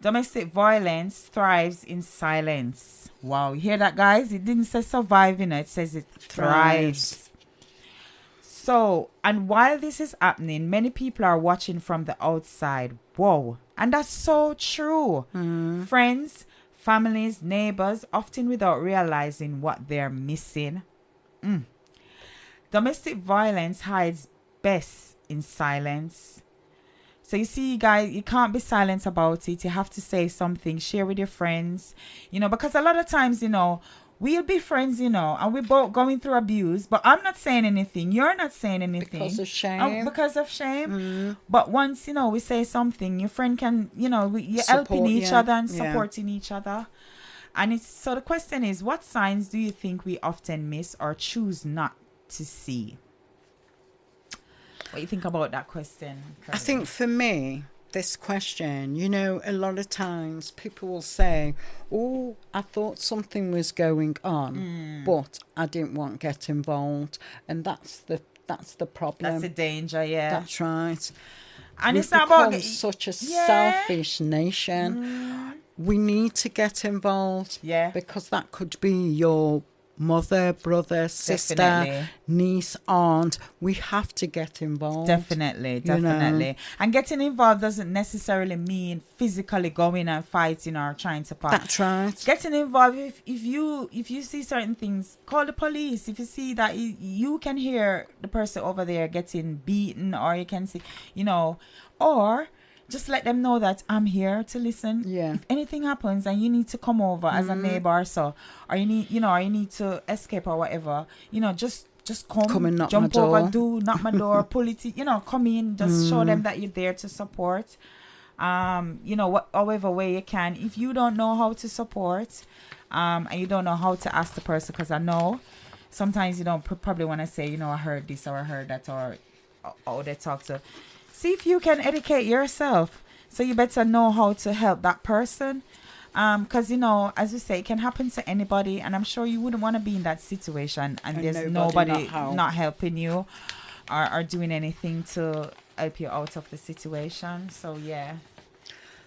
Domestic violence thrives in silence. Wow, you hear that, guys? It didn't say survive, it says it thrives. So, and while this is happening, many people are watching from the outside. Whoa, and that's so true. Friends, families, neighbors, often without realizing what they're missing. Domestic violence hides best in silence. So you see, guys, you can't be silent about it. You have to say something, share with your friends, because a lot of times, we'll be friends, and we're both going through abuse, but I'm not saying anything. You're not saying anything. Because of shame. But once, we say something, your friend can, you're helping each other and supporting each other. And so the question is, what signs do you think we often miss or choose not to see? What do you think about that question, Curlyn? I think for me, this question, a lot of times people will say, oh, I thought something was going on, but I didn't want to get involved. And that's the problem. That's the danger, yeah. That's right. And We've it's not about such a selfish nation. We need to get involved. Yeah. Because that could be your mother, brother, sister, Definitely. niece, aunt. We have to get involved. Definitely. you know. And getting involved doesn't necessarily mean physically going and fighting or trying to fight. That's right. Getting involved, if you see certain things, call the police. If you see that you can hear the person over there getting beaten, or you can see, or just let them know that I'm here to listen. Yeah. If anything happens and you need to come over as a neighbor or so, or you need to escape or whatever, just come and knock jump my door. over, knock my door, pull it, come in, just show them that you're there to support. However way you can. If you don't know how to support, and you don't know how to ask the person, because I know sometimes you don't probably want to say, I heard this or I heard that, or they talk to. See if you can educate yourself. So you better know how to help that person. Because, as we say, it can happen to anybody. And I'm sure you wouldn't want to be in that situation. And there's nobody not helping you or doing anything to help you out of the situation. So, yeah.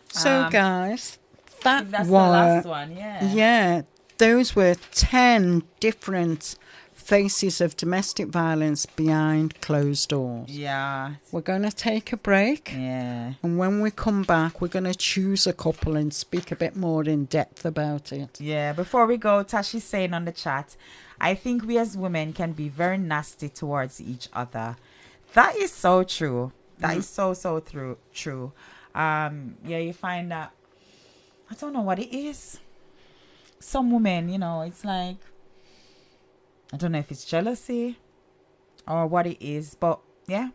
So, guys, that's the last one, yeah. Yeah, those were 10 different faces of domestic violence behind closed doors. Yeah. We're going to take a break. Yeah. And when we come back, we're going to choose a couple and speak a bit more in depth about it. Yeah. Before we go, Tashi's saying on the chat, I think we as women can be very nasty towards each other. That is so true. That is so true. You find that, I don't know what it is. Some women, it's like, I don't know if it's jealousy or what it is, but yeah.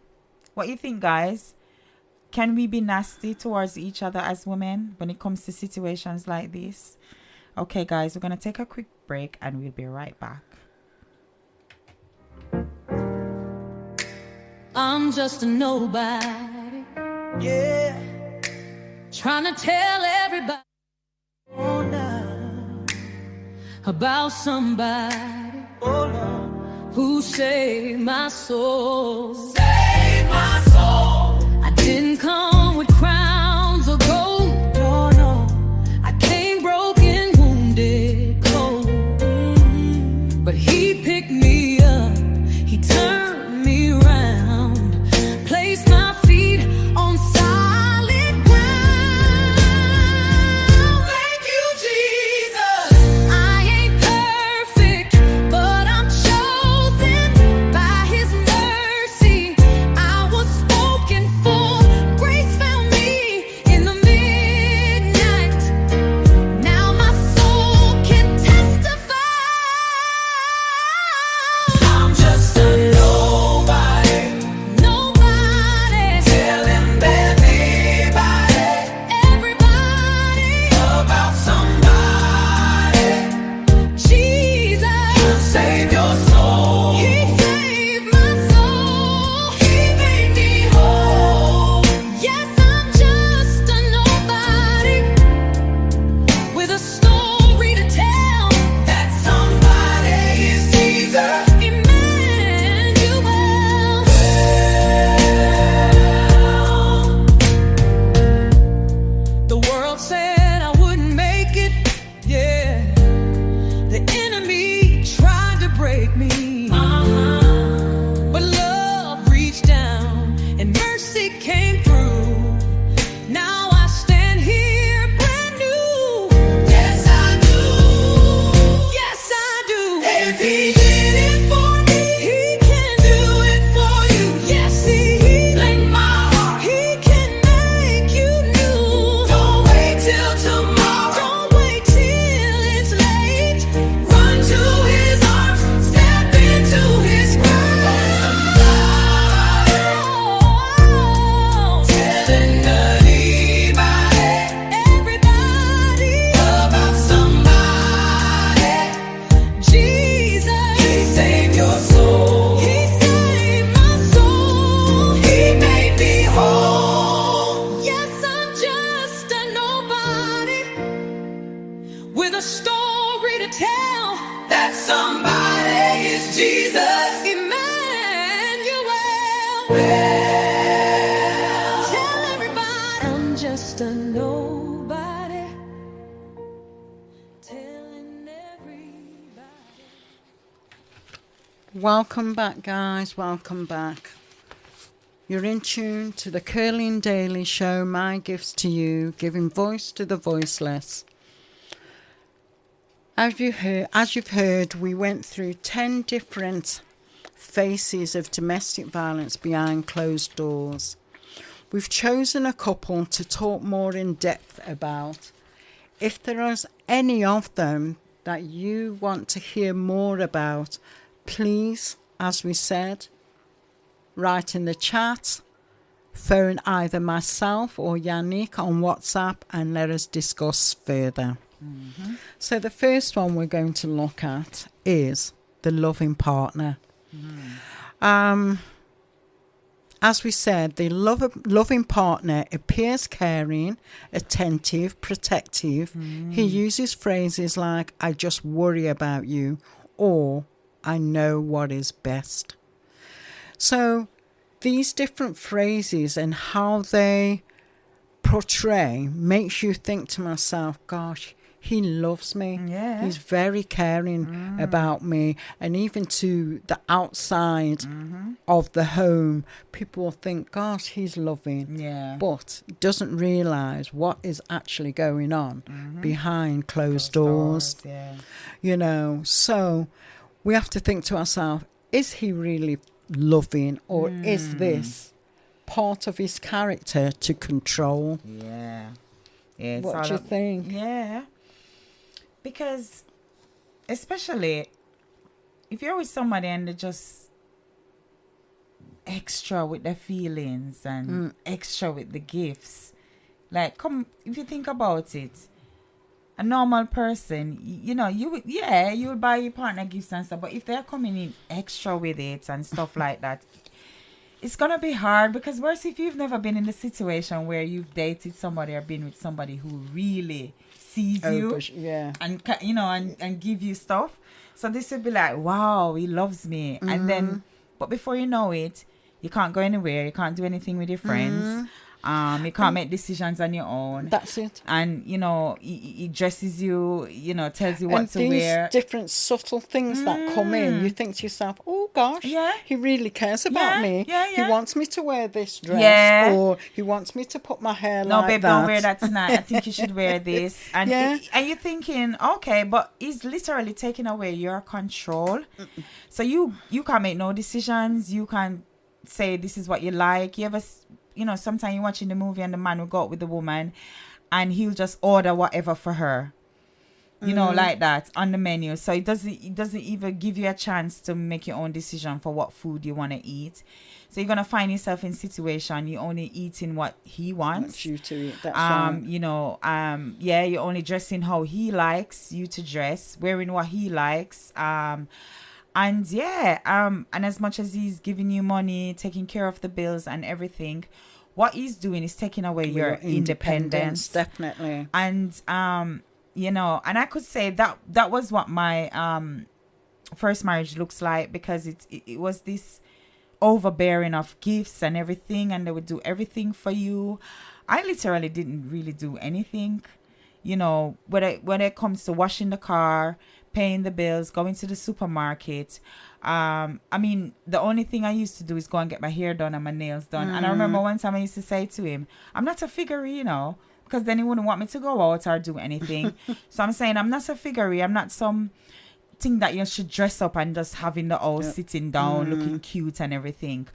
What you think, guys? Can we be nasty towards each other as women when it comes to situations like this? Okay, guys, we're going to take a quick break and we'll be right back. I'm just a nobody. Yeah. Trying to tell everybody about somebody who saved my soul. Saved my soul. I didn't come with crowns or gold. No. I came broken, wounded, cold. But he picked me up. He turned me around. Placed my feet on solid ground. Thank you, Jesus. I ain't perfect, but I'm chosen by his mercy Welcome back, guys. Welcome back. You're in tune to the Curlyn Daley Show, my gifts to you, giving voice to the voiceless. As you've heard, we went through 10 different faces of domestic violence behind closed doors. We've chosen a couple to talk more in depth about. If there is any of them that you want to hear more about, please, as we said, write in the chat, phone either myself or Yannick on WhatsApp and let us discuss further. Mm-hmm. So the first one we're going to look at is the loving partner. Mm. As we said, the loving partner appears caring, attentive, protective. Mm. He uses phrases like, I just worry about you, or I know what is best. So these different phrases and how they portray makes you think to myself, gosh, he loves me. Yeah. He's very caring about me. And even to the outside of the home, people will think, gosh, he's loving. Yeah. But doesn't realise what is actually going on behind closed doors. Yeah. You know, so we have to think to ourselves, is he really loving, or is this part of his character to control? Yeah. What do you think? Yeah. Because especially if you're with somebody and they're just extra with their feelings and extra with the gifts, like, if you think about it, a normal person, you know, you would buy your partner gifts and stuff, but if they're coming in extra with it and stuff like that, it's gonna be hard. Because worse, if you've never been in the situation where you've dated somebody or been with somebody who really sees you and, you know, and give you stuff, so this would be like, wow, he loves me. And then, but before you know it, you can't go anywhere, you can't do anything with your friends. You can't make decisions on your own. That's it. And, you know, he dresses you, you know, tells you what to wear. And these different subtle things that come in, you think to yourself, oh gosh, he really cares about me. He wants me to wear this dress, or he wants me to put my hair like that. No, babe, don't wear that tonight. I think you should wear this. And and you're thinking, okay, but he's literally taking away your control. So you can't make no decisions. You can't say this is what you like. You ever... You know, sometimes you're watching the movie and the man will go out with the woman and he'll just order whatever for her. You know, like that on the menu. So it doesn't even give you a chance to make your own decision for what food you want to eat. So you're going to find yourself in a situation you're only eating what he wants. You to eat. That's right. You know, you're only dressing how he likes you to dress, wearing what he likes. And as much as he's giving you money, taking care of the bills and everything, what he's doing is taking away your independence. Definitely. And, you know, and I could say that was what my first marriage looks like, because it was this overbearing of gifts and everything, and they would do everything for you. I literally didn't really do anything, you know, when it comes to washing the car, paying the bills, going to the supermarket. I mean, the only thing I used to do is go and get my hair done and my nails done. And I remember one time I used to say to him, I'm not a figurine, you know, because then he wouldn't want me to go out or do anything. So I'm saying, I'm not a figurine. I'm not some thing that you should dress up and just having the house sitting down, looking cute and everything.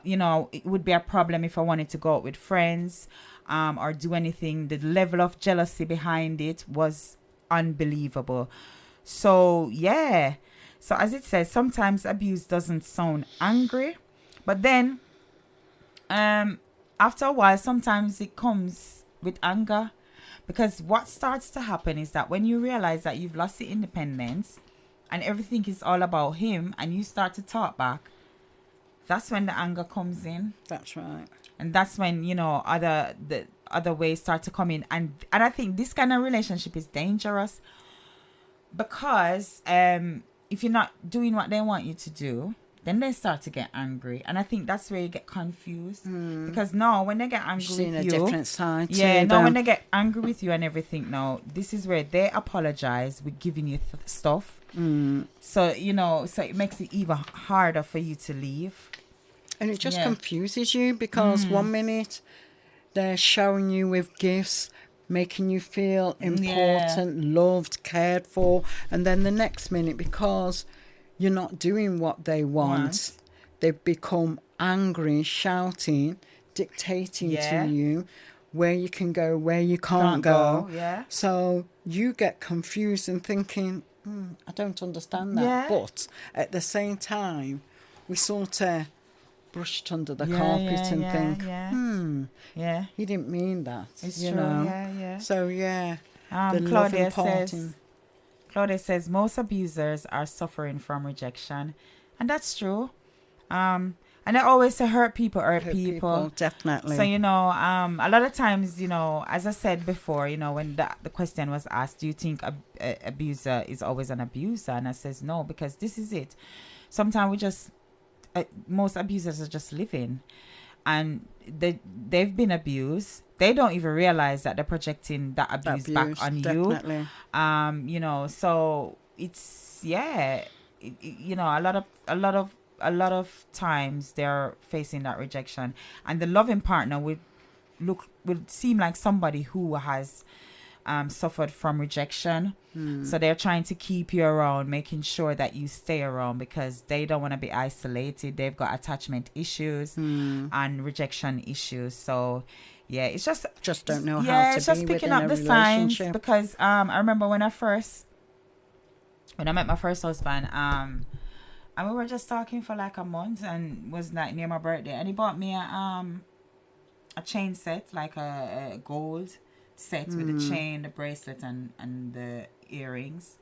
You know, it would be a problem if I wanted to go out with friends or do anything. The level of jealousy behind it was unbelievable. So, yeah. So, as it says, sometimes abuse doesn't sound angry. But then, after a while, sometimes it comes with anger. Because what starts to happen is that when you realize that you've lost your independence and everything is all about him and you start to talk back, that's when the anger comes in. That's right. And that's when, you know, the other ways start to come in. And I think this kind of relationship is dangerous. Because if you're not doing what they want you to do, then they start to get angry. And I think that's where you get confused. Because now when they get angry Seeing with a you, different side. yeah, to now them. when they get angry with you and everything, now this is where they apologize with giving you stuff. So, you know, so it makes it even harder for you to leave. And it just Yeah. confuses you because 1 minute they're showering you with gifts, making you feel important, loved, cared for. And then the next minute, because you're not doing what they want, they've become angry, shouting, dictating Yeah. to you where you can go, where you can't go. Yeah. So you get confused and thinking, I don't understand that. Yeah. But at the same time, we sort of brush it under the Yeah, carpet yeah, and yeah, think, yeah. Yeah. he didn't mean that. It's you true. know? Yeah, yeah. So, yeah. Claudia says most abusers are suffering from rejection, and that's true. And I always say hurt people. Definitely. So, you know, a lot of times, you know, as I said before, you know, when the question was asked, do you think a abuser is always an abuser? And I says no, because this is it. Sometimes we just, most abusers are just living, and they've been abused. They don't even realize that they're projecting that abuse back on definitely. you. You know, so it's you know, a lot of times they're facing that rejection, and the loving partner would seem like somebody who has suffered from rejection. So they're trying to keep you around, making sure that you stay around because they don't want to be isolated. They've got attachment issues and rejection issues. So yeah, it's just don't know how to it's just be picking within up a the signs. relationship. Because I remember when I met my first husband, and we were just talking for like a month, and was like near my birthday, and he bought me a chain set, like a gold set with the chain, the bracelet, and the earrings.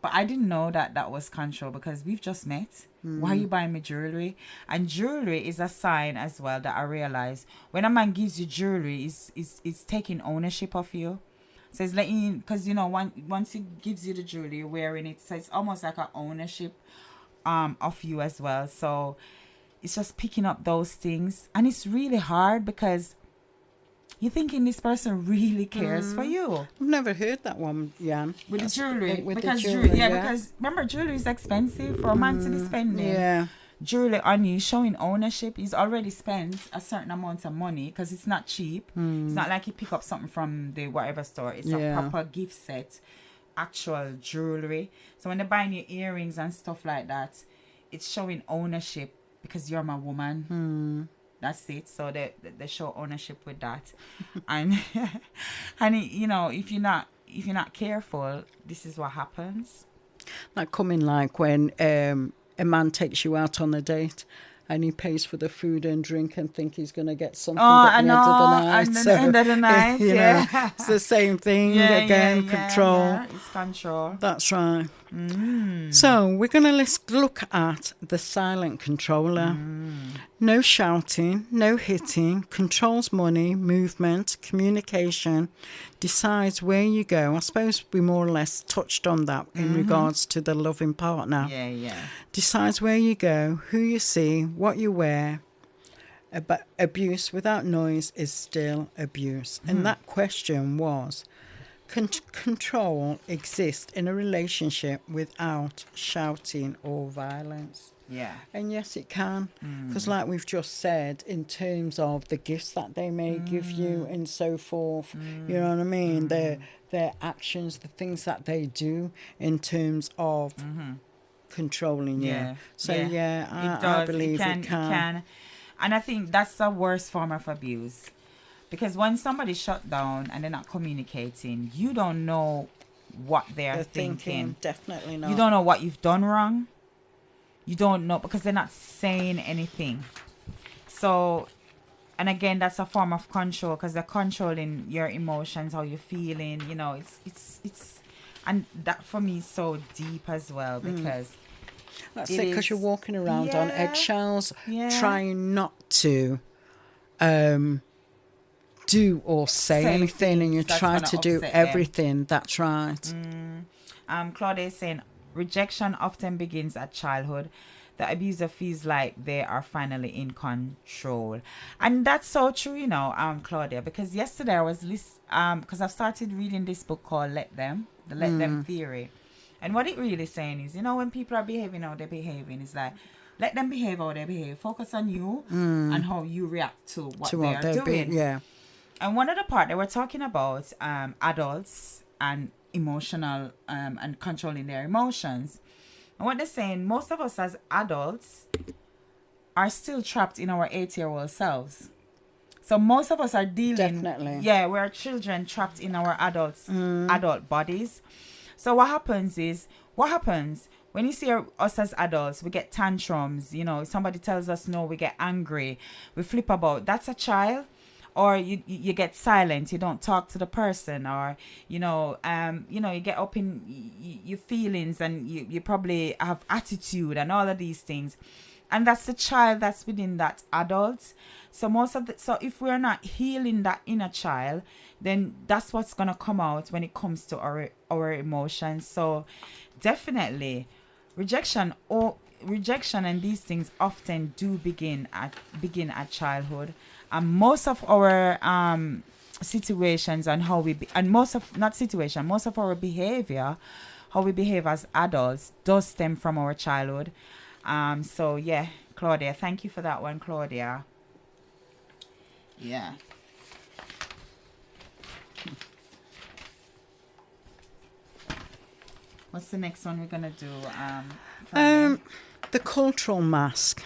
But I didn't know that was control because we've just met. Why are you buying me jewelry? And jewelry is a sign as well that I realize when a man gives you jewelry, is taking ownership of you. So it's like, because you know, once he gives you the jewelry, you're wearing it, so it's almost like an ownership of you as well. So it's just picking up those things, and it's really hard because you're thinking this person really cares for you. I've never heard that one, Jan. With the jewelry. With because the jewelry, because remember, jewelry is expensive for a man to be spending. Yeah. Jewelry on you, showing ownership. He's already spent a certain amount of money because it's not cheap. It's not like you pick up something from the whatever store. It's a proper gift set, actual jewelry. So when they're buying you earrings and stuff like that, it's showing ownership because you're my woman. That's it. So they show ownership with that. And you know, if you're not careful, this is what happens. That coming like when a man takes you out on a date and he pays for the food and drink and think he's going to get something at the end of the night. And the end of the night, you know, it's the same thing again, control. Yeah, it's control. That's right. So we're going to look at the silent controller. No shouting, no hitting, controls money, movement, communication, decides where you go. I suppose we more or less touched on that in regards to the loving partner. Yeah. Decides where you go, who you see, what you wear. But abuse without noise is still abuse. And that question was, can control exist in a relationship without shouting or violence? Yeah. And yes, it can. Because like we've just said, in terms of the gifts that they may give you and so forth, you know what I mean? Their actions, the things that they do in terms of controlling you. So I believe it can. And I think that's the worst form of abuse. Because when somebody's shut down and they're not communicating, you don't know what they're thinking. Definitely not. You don't know what you've done wrong. You don't know because they're not saying anything. So, and again, that's a form of control because they're controlling your emotions, how you're feeling. You know, it's, and that for me is so deep as well because that's it. Because you're walking around on eggshells, trying not to do or say anything, and you try to do everything. That's right. Claudia is saying rejection often begins at childhood. the abuser feels like they are finally in control. And that's so true, Claudia, because yesterday I was because I've started reading this book called the Let Them Theory. And what it really saying is, when people are behaving how they're behaving, it's like, let them behave how they behave. Focus on you and how you react to what they are doing. Yeah. And one of the part they were talking about adults and emotional and controlling their emotions. And what they're saying, most of us as adults are still trapped in our 8-year-old selves. So most of us are dealing. Definitely. Yeah, we're children trapped in our adult bodies. So what happens when you see us as adults, we get tantrums, somebody tells us no, we get angry, we flip about. That's a child. Or you get silent, you don't talk to the person, or you get up in your feelings, and you probably have attitude and all of these things, and that's the child that's within that adult. So so if we're not healing that inner child, then that's what's gonna come out when it comes to our emotions. So definitely, rejection and these things often do begin at childhood. And most of our situations and most of our behavior, how we behave as adults, does stem from our childhood. So yeah, Claudia, thank you for that one, Claudia. Yeah. What's the next one we're gonna do? The cultural mask.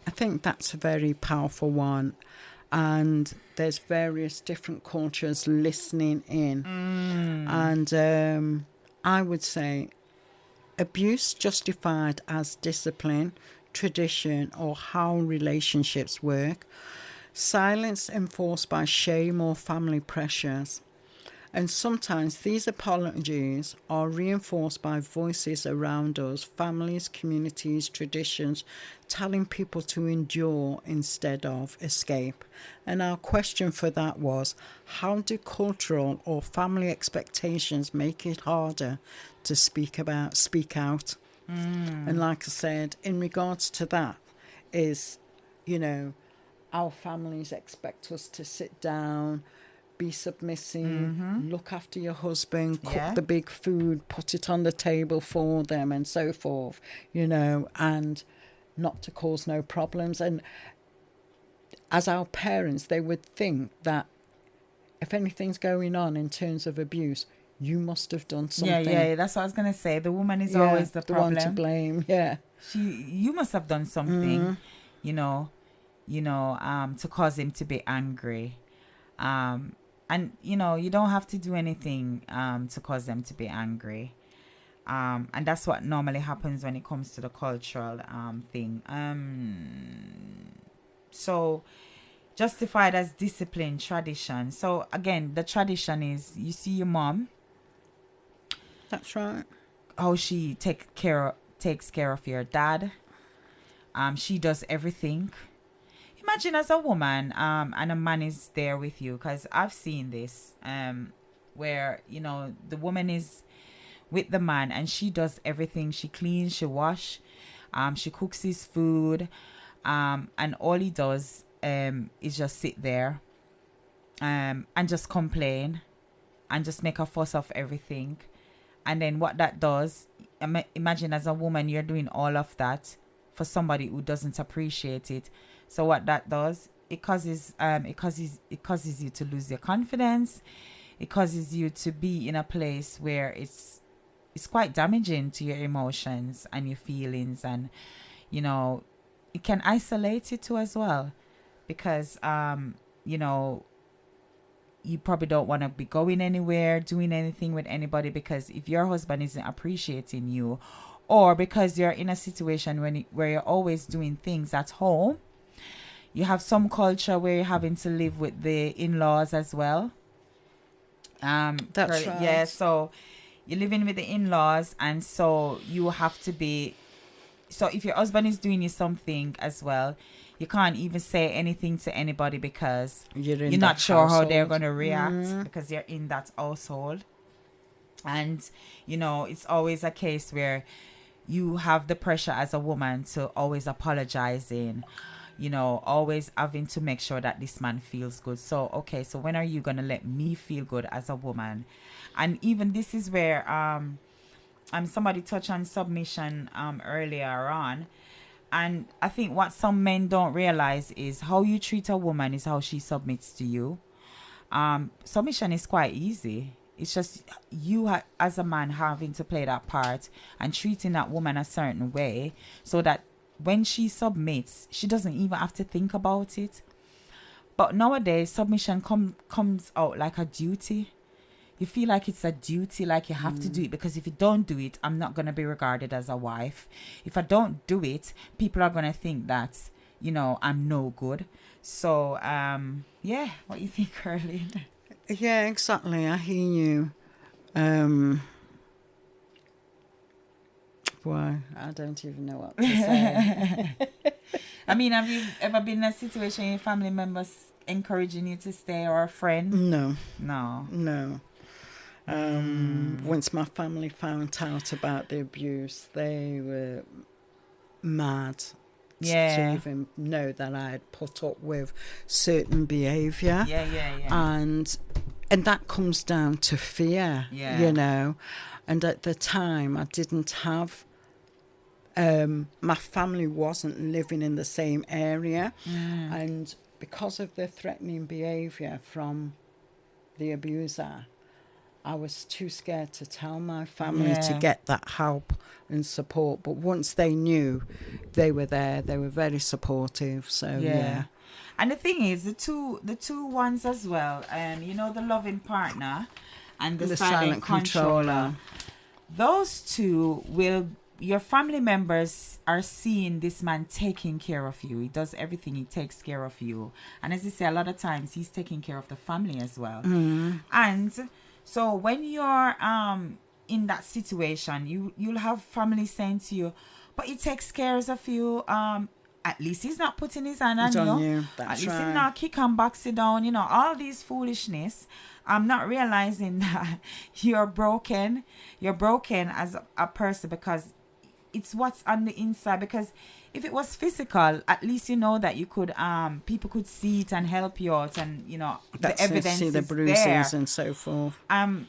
I think that's a very powerful one, and there's various different cultures listening in. And I would say abuse justified as discipline, tradition, or how relationships work, silence enforced by shame or family pressures. And sometimes these apologies are reinforced by voices around us, families, communities, traditions, telling people to endure instead of escape. And our question for that was, how do cultural or family expectations make it harder to speak out? And like I said, in regards to that is, our families expect us to sit down, be submissive, look after your husband, cook the big food, put it on the table for them, and so forth, and not to cause no problems. And as our parents, they would think that if anything's going on in terms of abuse, you must have done something. Yeah, that's what I was going to say. The woman is always the problem. One to blame, You must have done something, to cause him to be angry. And, you don't have to do anything to cause them to be angry. And that's what normally happens when it comes to the cultural thing. So, justified as discipline, tradition. So, again, the tradition is, you see your mom. That's right. How she takes care of your dad. She does everything. Imagine as a woman and a man is there with you, because I've seen this where the woman is with the man and she does everything. She cleans, she wash, she cooks his food, and all he does is just sit there and just complain and just make a fuss of everything. And then what that does, imagine as a woman you're doing all of that for somebody who doesn't appreciate it. So what that does, it causes you to lose your confidence. It causes you to be in a place where it's quite damaging to your emotions and your feelings, and it can isolate you too as well, because you probably don't want to be going anywhere, doing anything with anybody, because if your husband isn't appreciating you, or because you're in a situation where you're always doing things at home. You have some culture where you're having to live with the in-laws as well. That's right. Yeah, so you're living with the in-laws, and so you have to be. So if your husband is doing you something as well, you can't even say anything to anybody, because you're not sure how they're going to react, because you're in that household. And it's always a case where you have the pressure as a woman to always apologizing, always having to make sure that this man feels good. So, okay, so when are you going to let me feel good as a woman? And even this is where somebody touched on submission earlier on. And I think what some men don't realize is how you treat a woman is how she submits to you. Submission is quite easy. It's just you as a man having to play that part and treating that woman a certain way so that when she submits, she doesn't even have to think about it. But nowadays, submission comes out like a duty. You feel like it's a duty, like you have to do it, because if you don't do it, I'm not going to be regarded as a wife. If I don't do it, people are going to think that, I'm no good. So, yeah, what do you think, Curlyn? Yeah, exactly. I hear you. Boy, I don't even know what to say. I mean, have you ever been in a situation your family members encouraging you to stay, or a friend? No. No. Once my family found out about the abuse, they were mad to even know that I had put up with certain behaviour. Yeah. And that comes down to fear, And at the time, I didn't have... my family wasn't living in the same area. And because of the threatening behaviour from the abuser, I was too scared to tell my family to get that help and support. But once they knew, they were there. They were very supportive. So yeah. And the thing is, the two ones as well, the loving partner and the silent controller. Those two your family members are seeing this man taking care of you. He does everything. He takes care of you. And as you say, a lot of times he's taking care of the family as well. And so when you're in that situation, you'll have family saying to you, but he takes care of you. At least he's not putting his hand on you. At least he's not kick and box you down. All these foolishness. I'm not realizing that you're broken. You're broken as a person because it's what's on the inside. Because if it was physical, at least that you could people could see it and help you out, and the evidence see the is bruises there. And so forth. And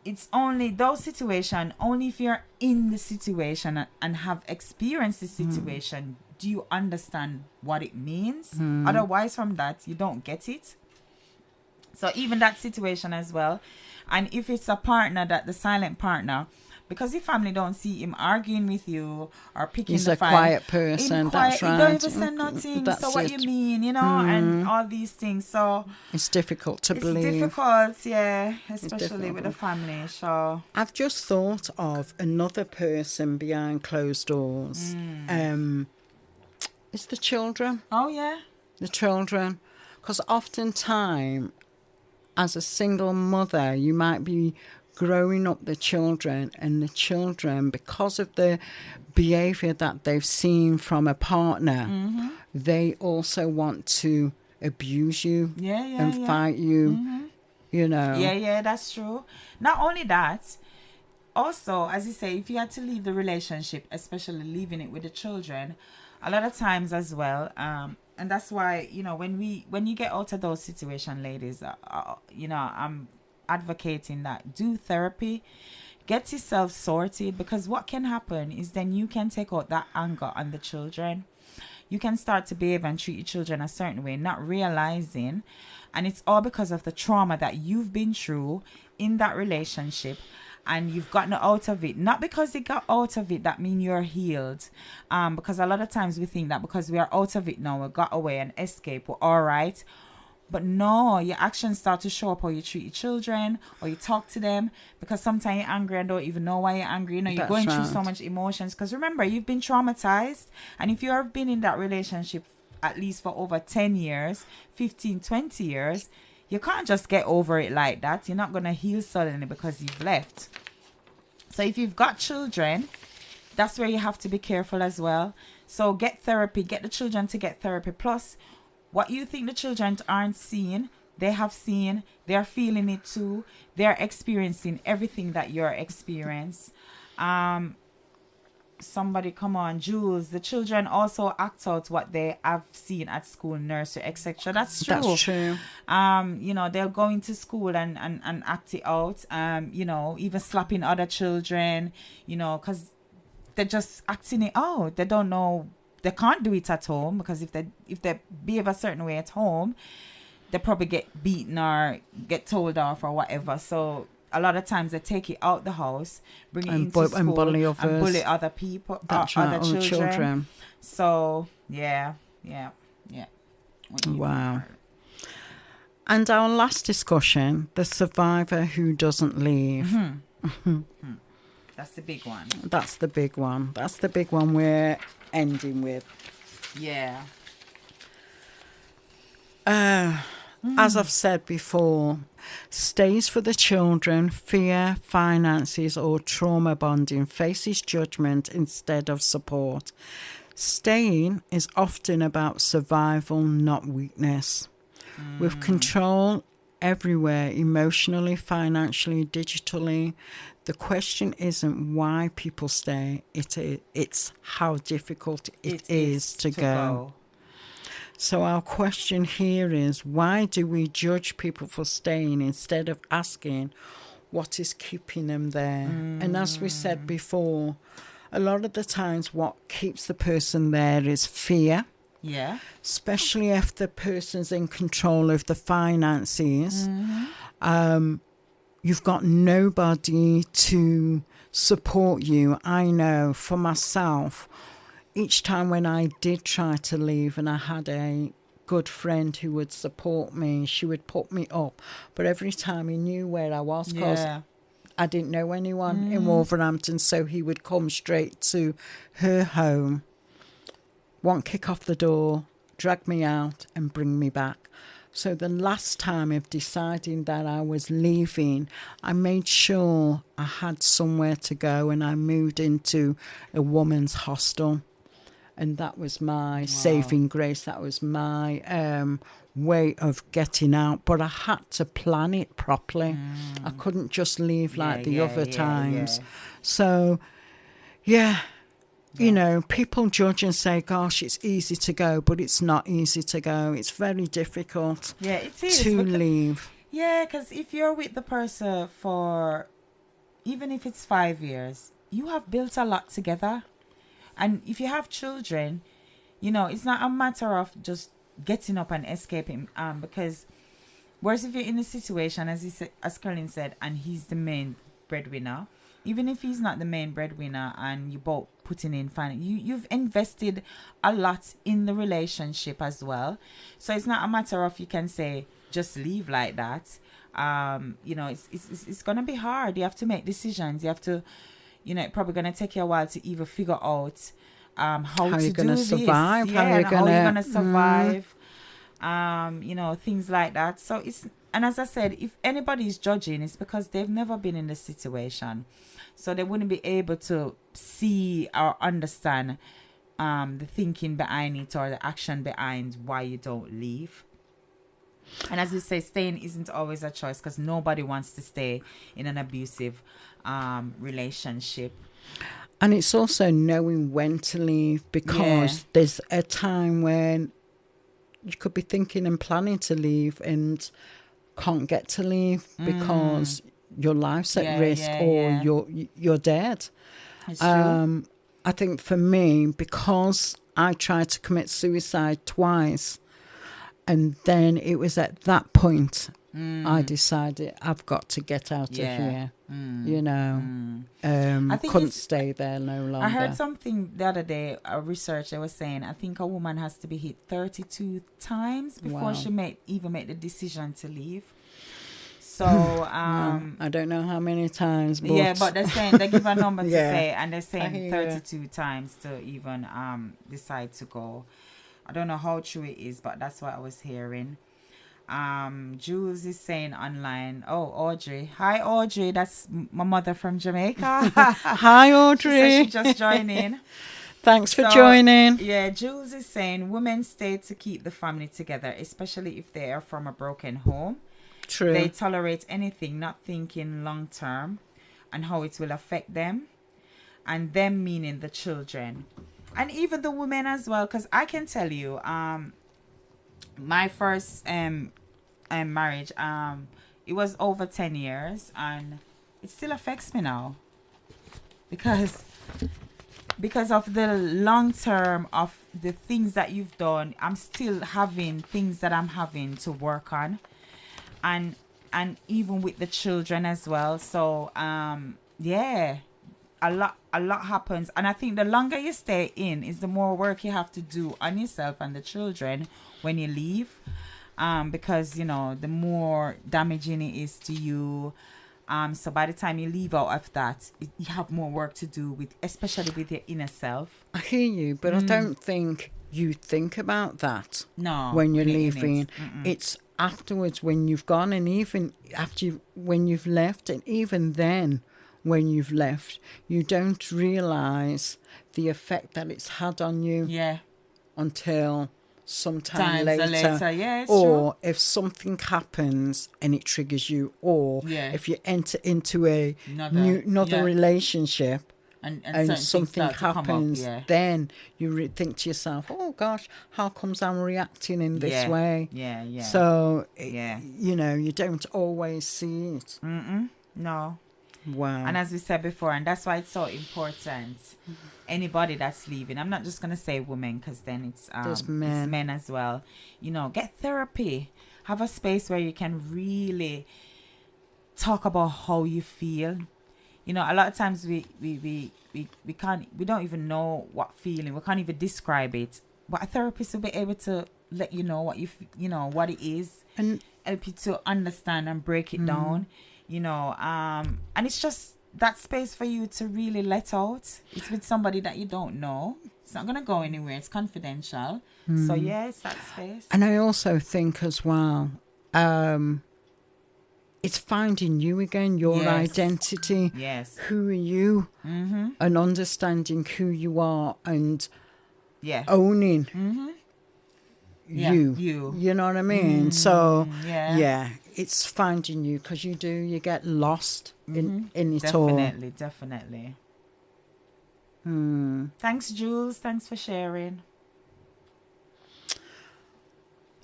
it's only those situations, only if you're in the situation and have experienced the situation, do you understand what it means. Otherwise, from that, you don't get it. So even that situation as well. And if it's a partner, that the silent partner, because your family don't see him arguing with you or picking the fight. He's a quiet person, that's right. He don't even say nothing. So what you mean, and all these things. So it's difficult to believe. It's difficult, especially with the family. So I've just thought of another person behind closed doors. It's the children. Oh, yeah. The children. Because oftentimes, as a single mother, you might be growing up the children, and the children, because of the behaviour that they've seen from a partner, they also want to abuse you and fight you, Yeah, that's true. Not only that, also, as you say, if you had to leave the relationship, especially leaving it with the children, a lot of times as well, and that's why, when you get out of those situations, ladies, I'm advocating that do therapy, get yourself sorted, because what can happen is then you can take out that anger on the children. You can start to behave and treat your children a certain way, not realizing, and it's all because of the trauma that you've been through in that relationship. And you've gotten out of it. Not because you got out of it, that means you're healed. Because a lot of times we think that because we are out of it now, we got away and escape, we're all right. But no, your actions start to show up how you treat your children, or you talk to them. Because sometimes you're angry and don't even know why you're angry. You're going through so much emotions. Because remember, you've been traumatized. And if you have been in that relationship at least for over 10 years, 15, 20 years, you can't just get over it like that. You're not going to heal suddenly because you've left. So if you've got children, that's where you have to be careful as well. So get therapy. Get the children to get therapy. Plus, what you think the children aren't seeing, they have seen. They're feeling it too. They're experiencing everything that you're experiencing. somebody, come on, Jules, the children also act out what they have seen at school, nursery, etc. That's true. That's true. You know, they'll go into school and act it out. You know, even slapping other children, you know, because they're just acting it out. They don't know, they can't do it at home, because if they behave a certain way at home, they probably get beaten or get told off or whatever. So a lot of times they take it out the house, bring it into school, and bully others. and bully other people, That's other right, children. So yeah. Wow. And our last discussion, the survivor who doesn't leave. That's the big one. That's the big one. That's the big one we're ending with. Yeah. As I've said before, stays for the children, fear, finances, or trauma bonding, faces judgment instead of support. Staying is often about survival, not weakness. With control everywhere, emotionally, financially, digitally, the question isn't why people stay, it's how difficult it is to go. So our question here is, why do we judge people for staying instead of asking what is keeping them there? And as we said before, a lot of the times what keeps the person there is fear. Yeah. Especially if the person's in control of the finances. You've got nobody to support you. I know for myself, each time when I did try to leave and I had a good friend who would support me, she would put me up. But every time he knew where I was, because I didn't know anyone in Wolverhampton, so he would come straight to her home, one kick off the door, drag me out and bring me back. So the last time of deciding that I was leaving, I made sure I had somewhere to go, and I moved into a woman's hostel. And that was my saving grace. That was my way of getting out. But I had to plan it properly. I couldn't just leave like the other times. So, you know, people judge and say, gosh, it's easy to go, but it's not easy to go. It's very difficult it is, to leave. Yeah, because if you're with the person for, even if it's 5 years, you have built a lot together. And if you have children, you know, it's not a matter of just getting up and escaping. Because whereas if you're in a situation, as Curlyn said, and he's the main breadwinner, even if he's not the main breadwinner and you both putting in finance, you've invested a lot in the relationship as well. So it's not a matter of you can say just leave like that. You know, it's gonna be hard. You have to make decisions. You have to, you know, it's probably gonna take you a while to even figure out how to you're gonna do survive, this. how you're gonna survive. You know, things like that. So it's, and as I said, if anybody's judging, it's because they've never been in the situation. So they wouldn't be able to see or understand the thinking behind it or the action behind why you don't leave. And as you say, staying isn't always a choice, because nobody wants to stay in an abusive relationship. And it's also knowing when to leave, because there's a time when you could be thinking and planning to leave and can't get to leave because your life's at risk or you're dead. It's true. I think for me, because I tried to commit suicide twice, and then it was at that point I decided I've got to get out of here. You know, I couldn't stay there no longer. I heard something the other day, a researcher was saying, I think a woman has to be hit 32 times before she even make the decision to leave. So I don't know how many times, but but they're saying, they give a number to say, and they're saying 32 times to even decide to go. I don't know how true it is, but that's what I was hearing. Jules is saying online, Audrey. Hi, Audrey. That's my mother from Jamaica. Hi, Audrey. She just joined in. Thanks for joining. Yeah, Jules is saying women stay to keep the family together, especially if they are from a broken home. True. They tolerate anything, not thinking long term and how it will affect them. and them meaning the children, and even the women as well. Because I can tell you, my first marriage, it was over 10 years, and it still affects me now, because of the long term of the things that you've done. I'm still having things that I'm having to work on, and even with the children as well. So yeah, a lot happens, and I think the longer you stay in is the more work you have to do on yourself and the children when you leave, because the more damaging it is to you. So by the time you leave out of that, you have more work to do with, especially with your inner self. I hear you, but I don't think you think about that. No, when you're when you're in leaving, it's afterwards when you've gone, and even after when you've left, and even then when you've left, you don't realise the effect that it's had on you. Yeah. Until sometime later. Yeah, it's or true. if something happens and it triggers you, or Yeah. if you enter into another yeah. relationship and something happens, yeah. then you think to yourself, oh gosh, how comes I'm reacting in this way? Yeah. So Yeah. you don't always see it. No. Wow. And as we said before, and that's why it's so important, anybody that's leaving, I'm not just going to say women, because then it's men as well. Get therapy. Have a space where you can really talk about how you feel. A lot of times we don't even know what feeling. We can't even describe it. But a therapist will be able to let you know what what it is, and help you to understand and break it down. And it's just that space for you to really let out. It's with somebody that you don't know. It's not going to go anywhere. It's confidential. So yeah, it's that space. And I also think as well, it's finding you again, your identity. Yes. Who are you? And understanding who you are, and owning you. You know what I mean? So yeah, it's finding you, because you get lost in it all. Definitely. Thanks, Jules. Thanks for sharing.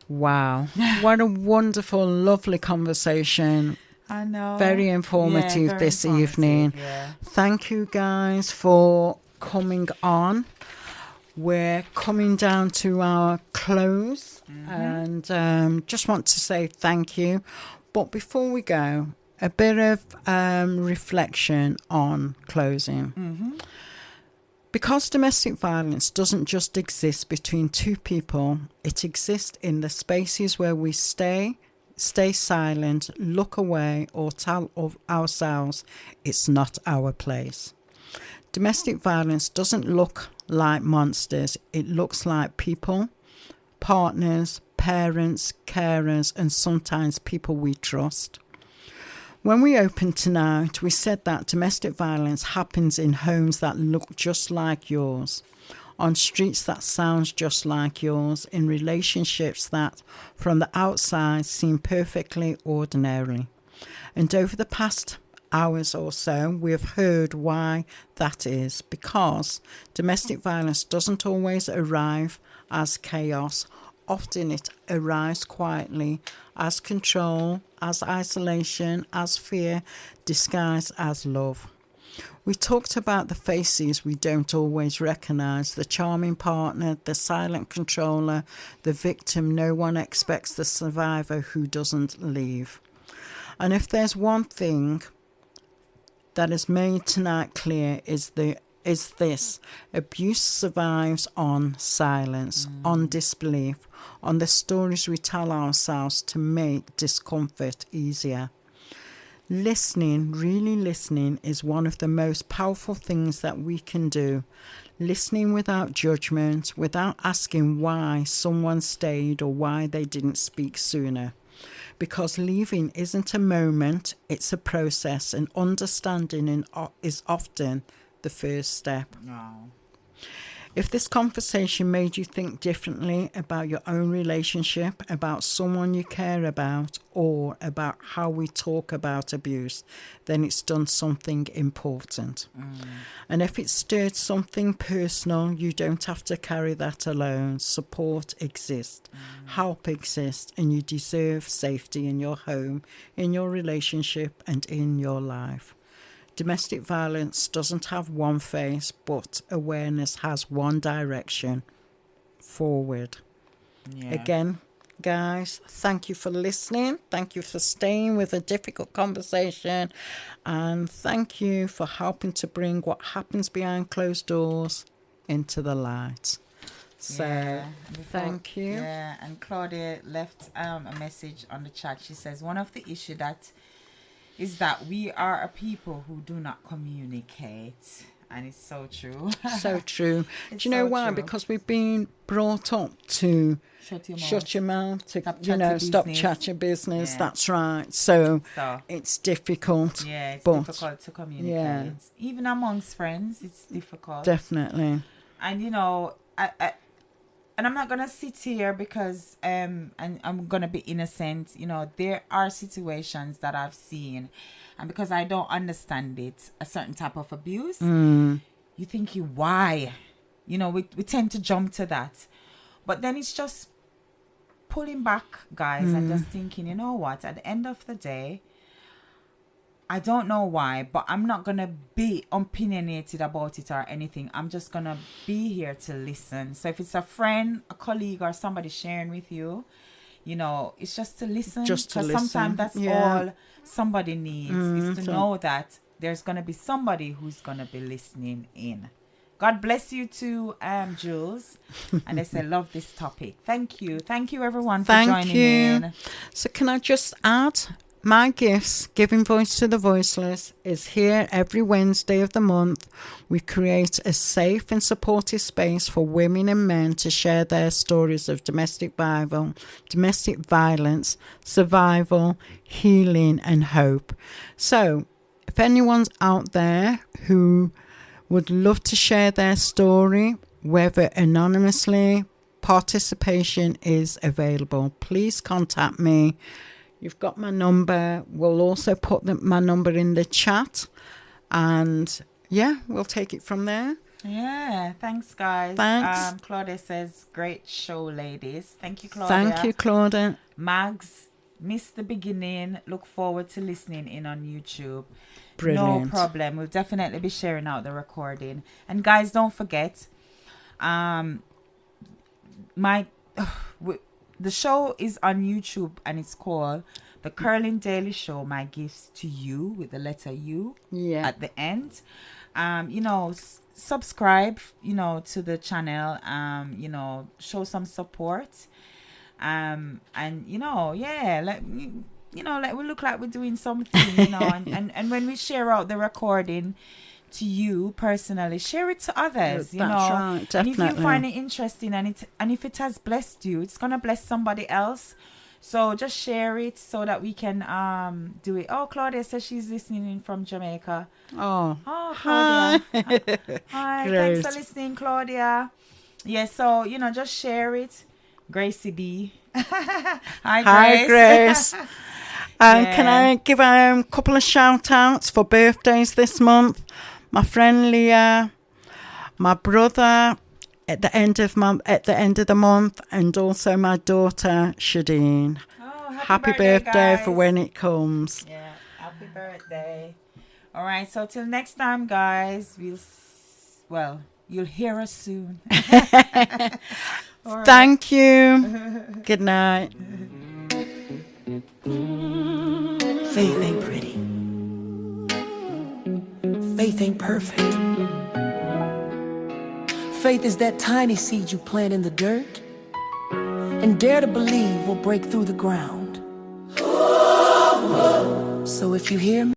Wow. What a wonderful, lovely conversation. I know. Very informative this evening. Yeah. Thank you guys for coming on. We're coming down to our close, and just want to say thank you. But before we go, a bit of reflection on closing. Because domestic violence doesn't just exist between two people, it exists in the spaces where we stay silent, look away, or tell of ourselves it's not our place. Domestic violence doesn't look like monsters. It looks like people, partners, parents, carers, and sometimes people we trust. When we opened tonight, we said that domestic violence happens in homes that look just like yours, on streets that sound just like yours, in relationships that from the outside seem perfectly ordinary. And over the past hours or so, we have heard why that is, because domestic violence doesn't always arrive as chaos. Often it arrives quietly, as control, as isolation, as fear, disguised as love. We talked about the faces we don't always recognise, the charming partner, the silent controller, the victim no one expects, the survivor who doesn't leave. And if there's one thing that has made tonight clear is this: abuse survives on silence, on disbelief, on the stories we tell ourselves to make discomfort easier. Listening, really listening, is one of the most powerful things that we can do. Listening without judgment, without asking why someone stayed or why they didn't speak sooner. Because leaving isn't a moment, it's a process, and understanding is often the first step. No. If this conversation made you think differently about your own relationship, about someone you care about, or about how we talk about abuse, then it's done something important. And if it stirred something personal, you don't have to carry that alone. Support exists, help exists, and you deserve safety in your home, in your relationship, and in your life. Domestic violence doesn't have one face, but awareness has one direction: forward. Yeah. Again, guys, thank you for listening. Thank you for staying with a difficult conversation. And thank you for helping to bring what happens behind closed doors into the light. So, thank you. Yeah, and Claudia left a message on the chat. She says, one of the issues is that we are a people who do not communicate. And it's so true. So true. Do you know so why? true. Because we've been brought up to shut your mouth, to, stop chat your business. Yeah. That's right. So it's difficult. Yeah, it's but difficult to communicate. Yeah. Even amongst friends, it's difficult. Definitely. And, and I'm not going to sit here because and I'm going to be innocent. There are situations that I've seen, and because I don't understand it, a certain type of abuse, you think, why? We tend to jump to that. But then it's just pulling back, guys, and just thinking, you know what? At the end of the day, I don't know why, but I'm not going to be opinionated about it or anything. I'm just going to be here to listen. So if it's a friend, a colleague, or somebody sharing with you, it's just to listen. Just to listen. Because sometimes that's all somebody needs, is to know that there's going to be somebody who's going to be listening in. God bless you too, Jules. And I say, love this topic. Thank you. Thank you, everyone, for joining in. So can I just add, my gifts, Giving Voice to the Voiceless, is here every Wednesday of the month. We create a safe and supportive space for women and men to share their stories of domestic violence, survival, healing, and hope. So if anyone's out there who would love to share their story, whether anonymously, participation is available. Please contact me. You've got my number. We'll also put my number in the chat. And we'll take it from there. Yeah, thanks, guys. Thanks. Claudia says, great show, ladies. Thank you, Claudia. Thank you, Claudia. Mags, missed the beginning. Look forward to listening in on YouTube. Brilliant. No problem. We'll definitely be sharing out the recording. And guys, don't forget, the show is on YouTube and it's called The Curlyn Daley Show, My Gifts to You, with the letter U at the end. Subscribe, to the channel, show some support. And let we look like we're doing something, and when we share out the recording to you personally, share it to others. That's right, definitely. And if you find it interesting and if it has blessed you, it's gonna bless somebody else. So just share it so that we can do it. Oh, Claudia says she's listening in from Jamaica. Oh, Claudia. hi. Hi, Great. thanks for listening, Claudia. Yeah, so just share it. Gracie B. Hi, Grace. Can I give a couple of shout outs for birthdays this month? My friend Leah, my brother at the end of the month, and also my daughter Shadeen. Oh, happy birthday guys. for when it comes. Yeah, happy birthday. All right, so till next time, guys, you'll hear us soon. Thank you. Good night. Faith ain't pretty. Faith ain't perfect. Faith is that tiny seed you plant in the dirt and dare to believe will break through the ground. So if you hear me,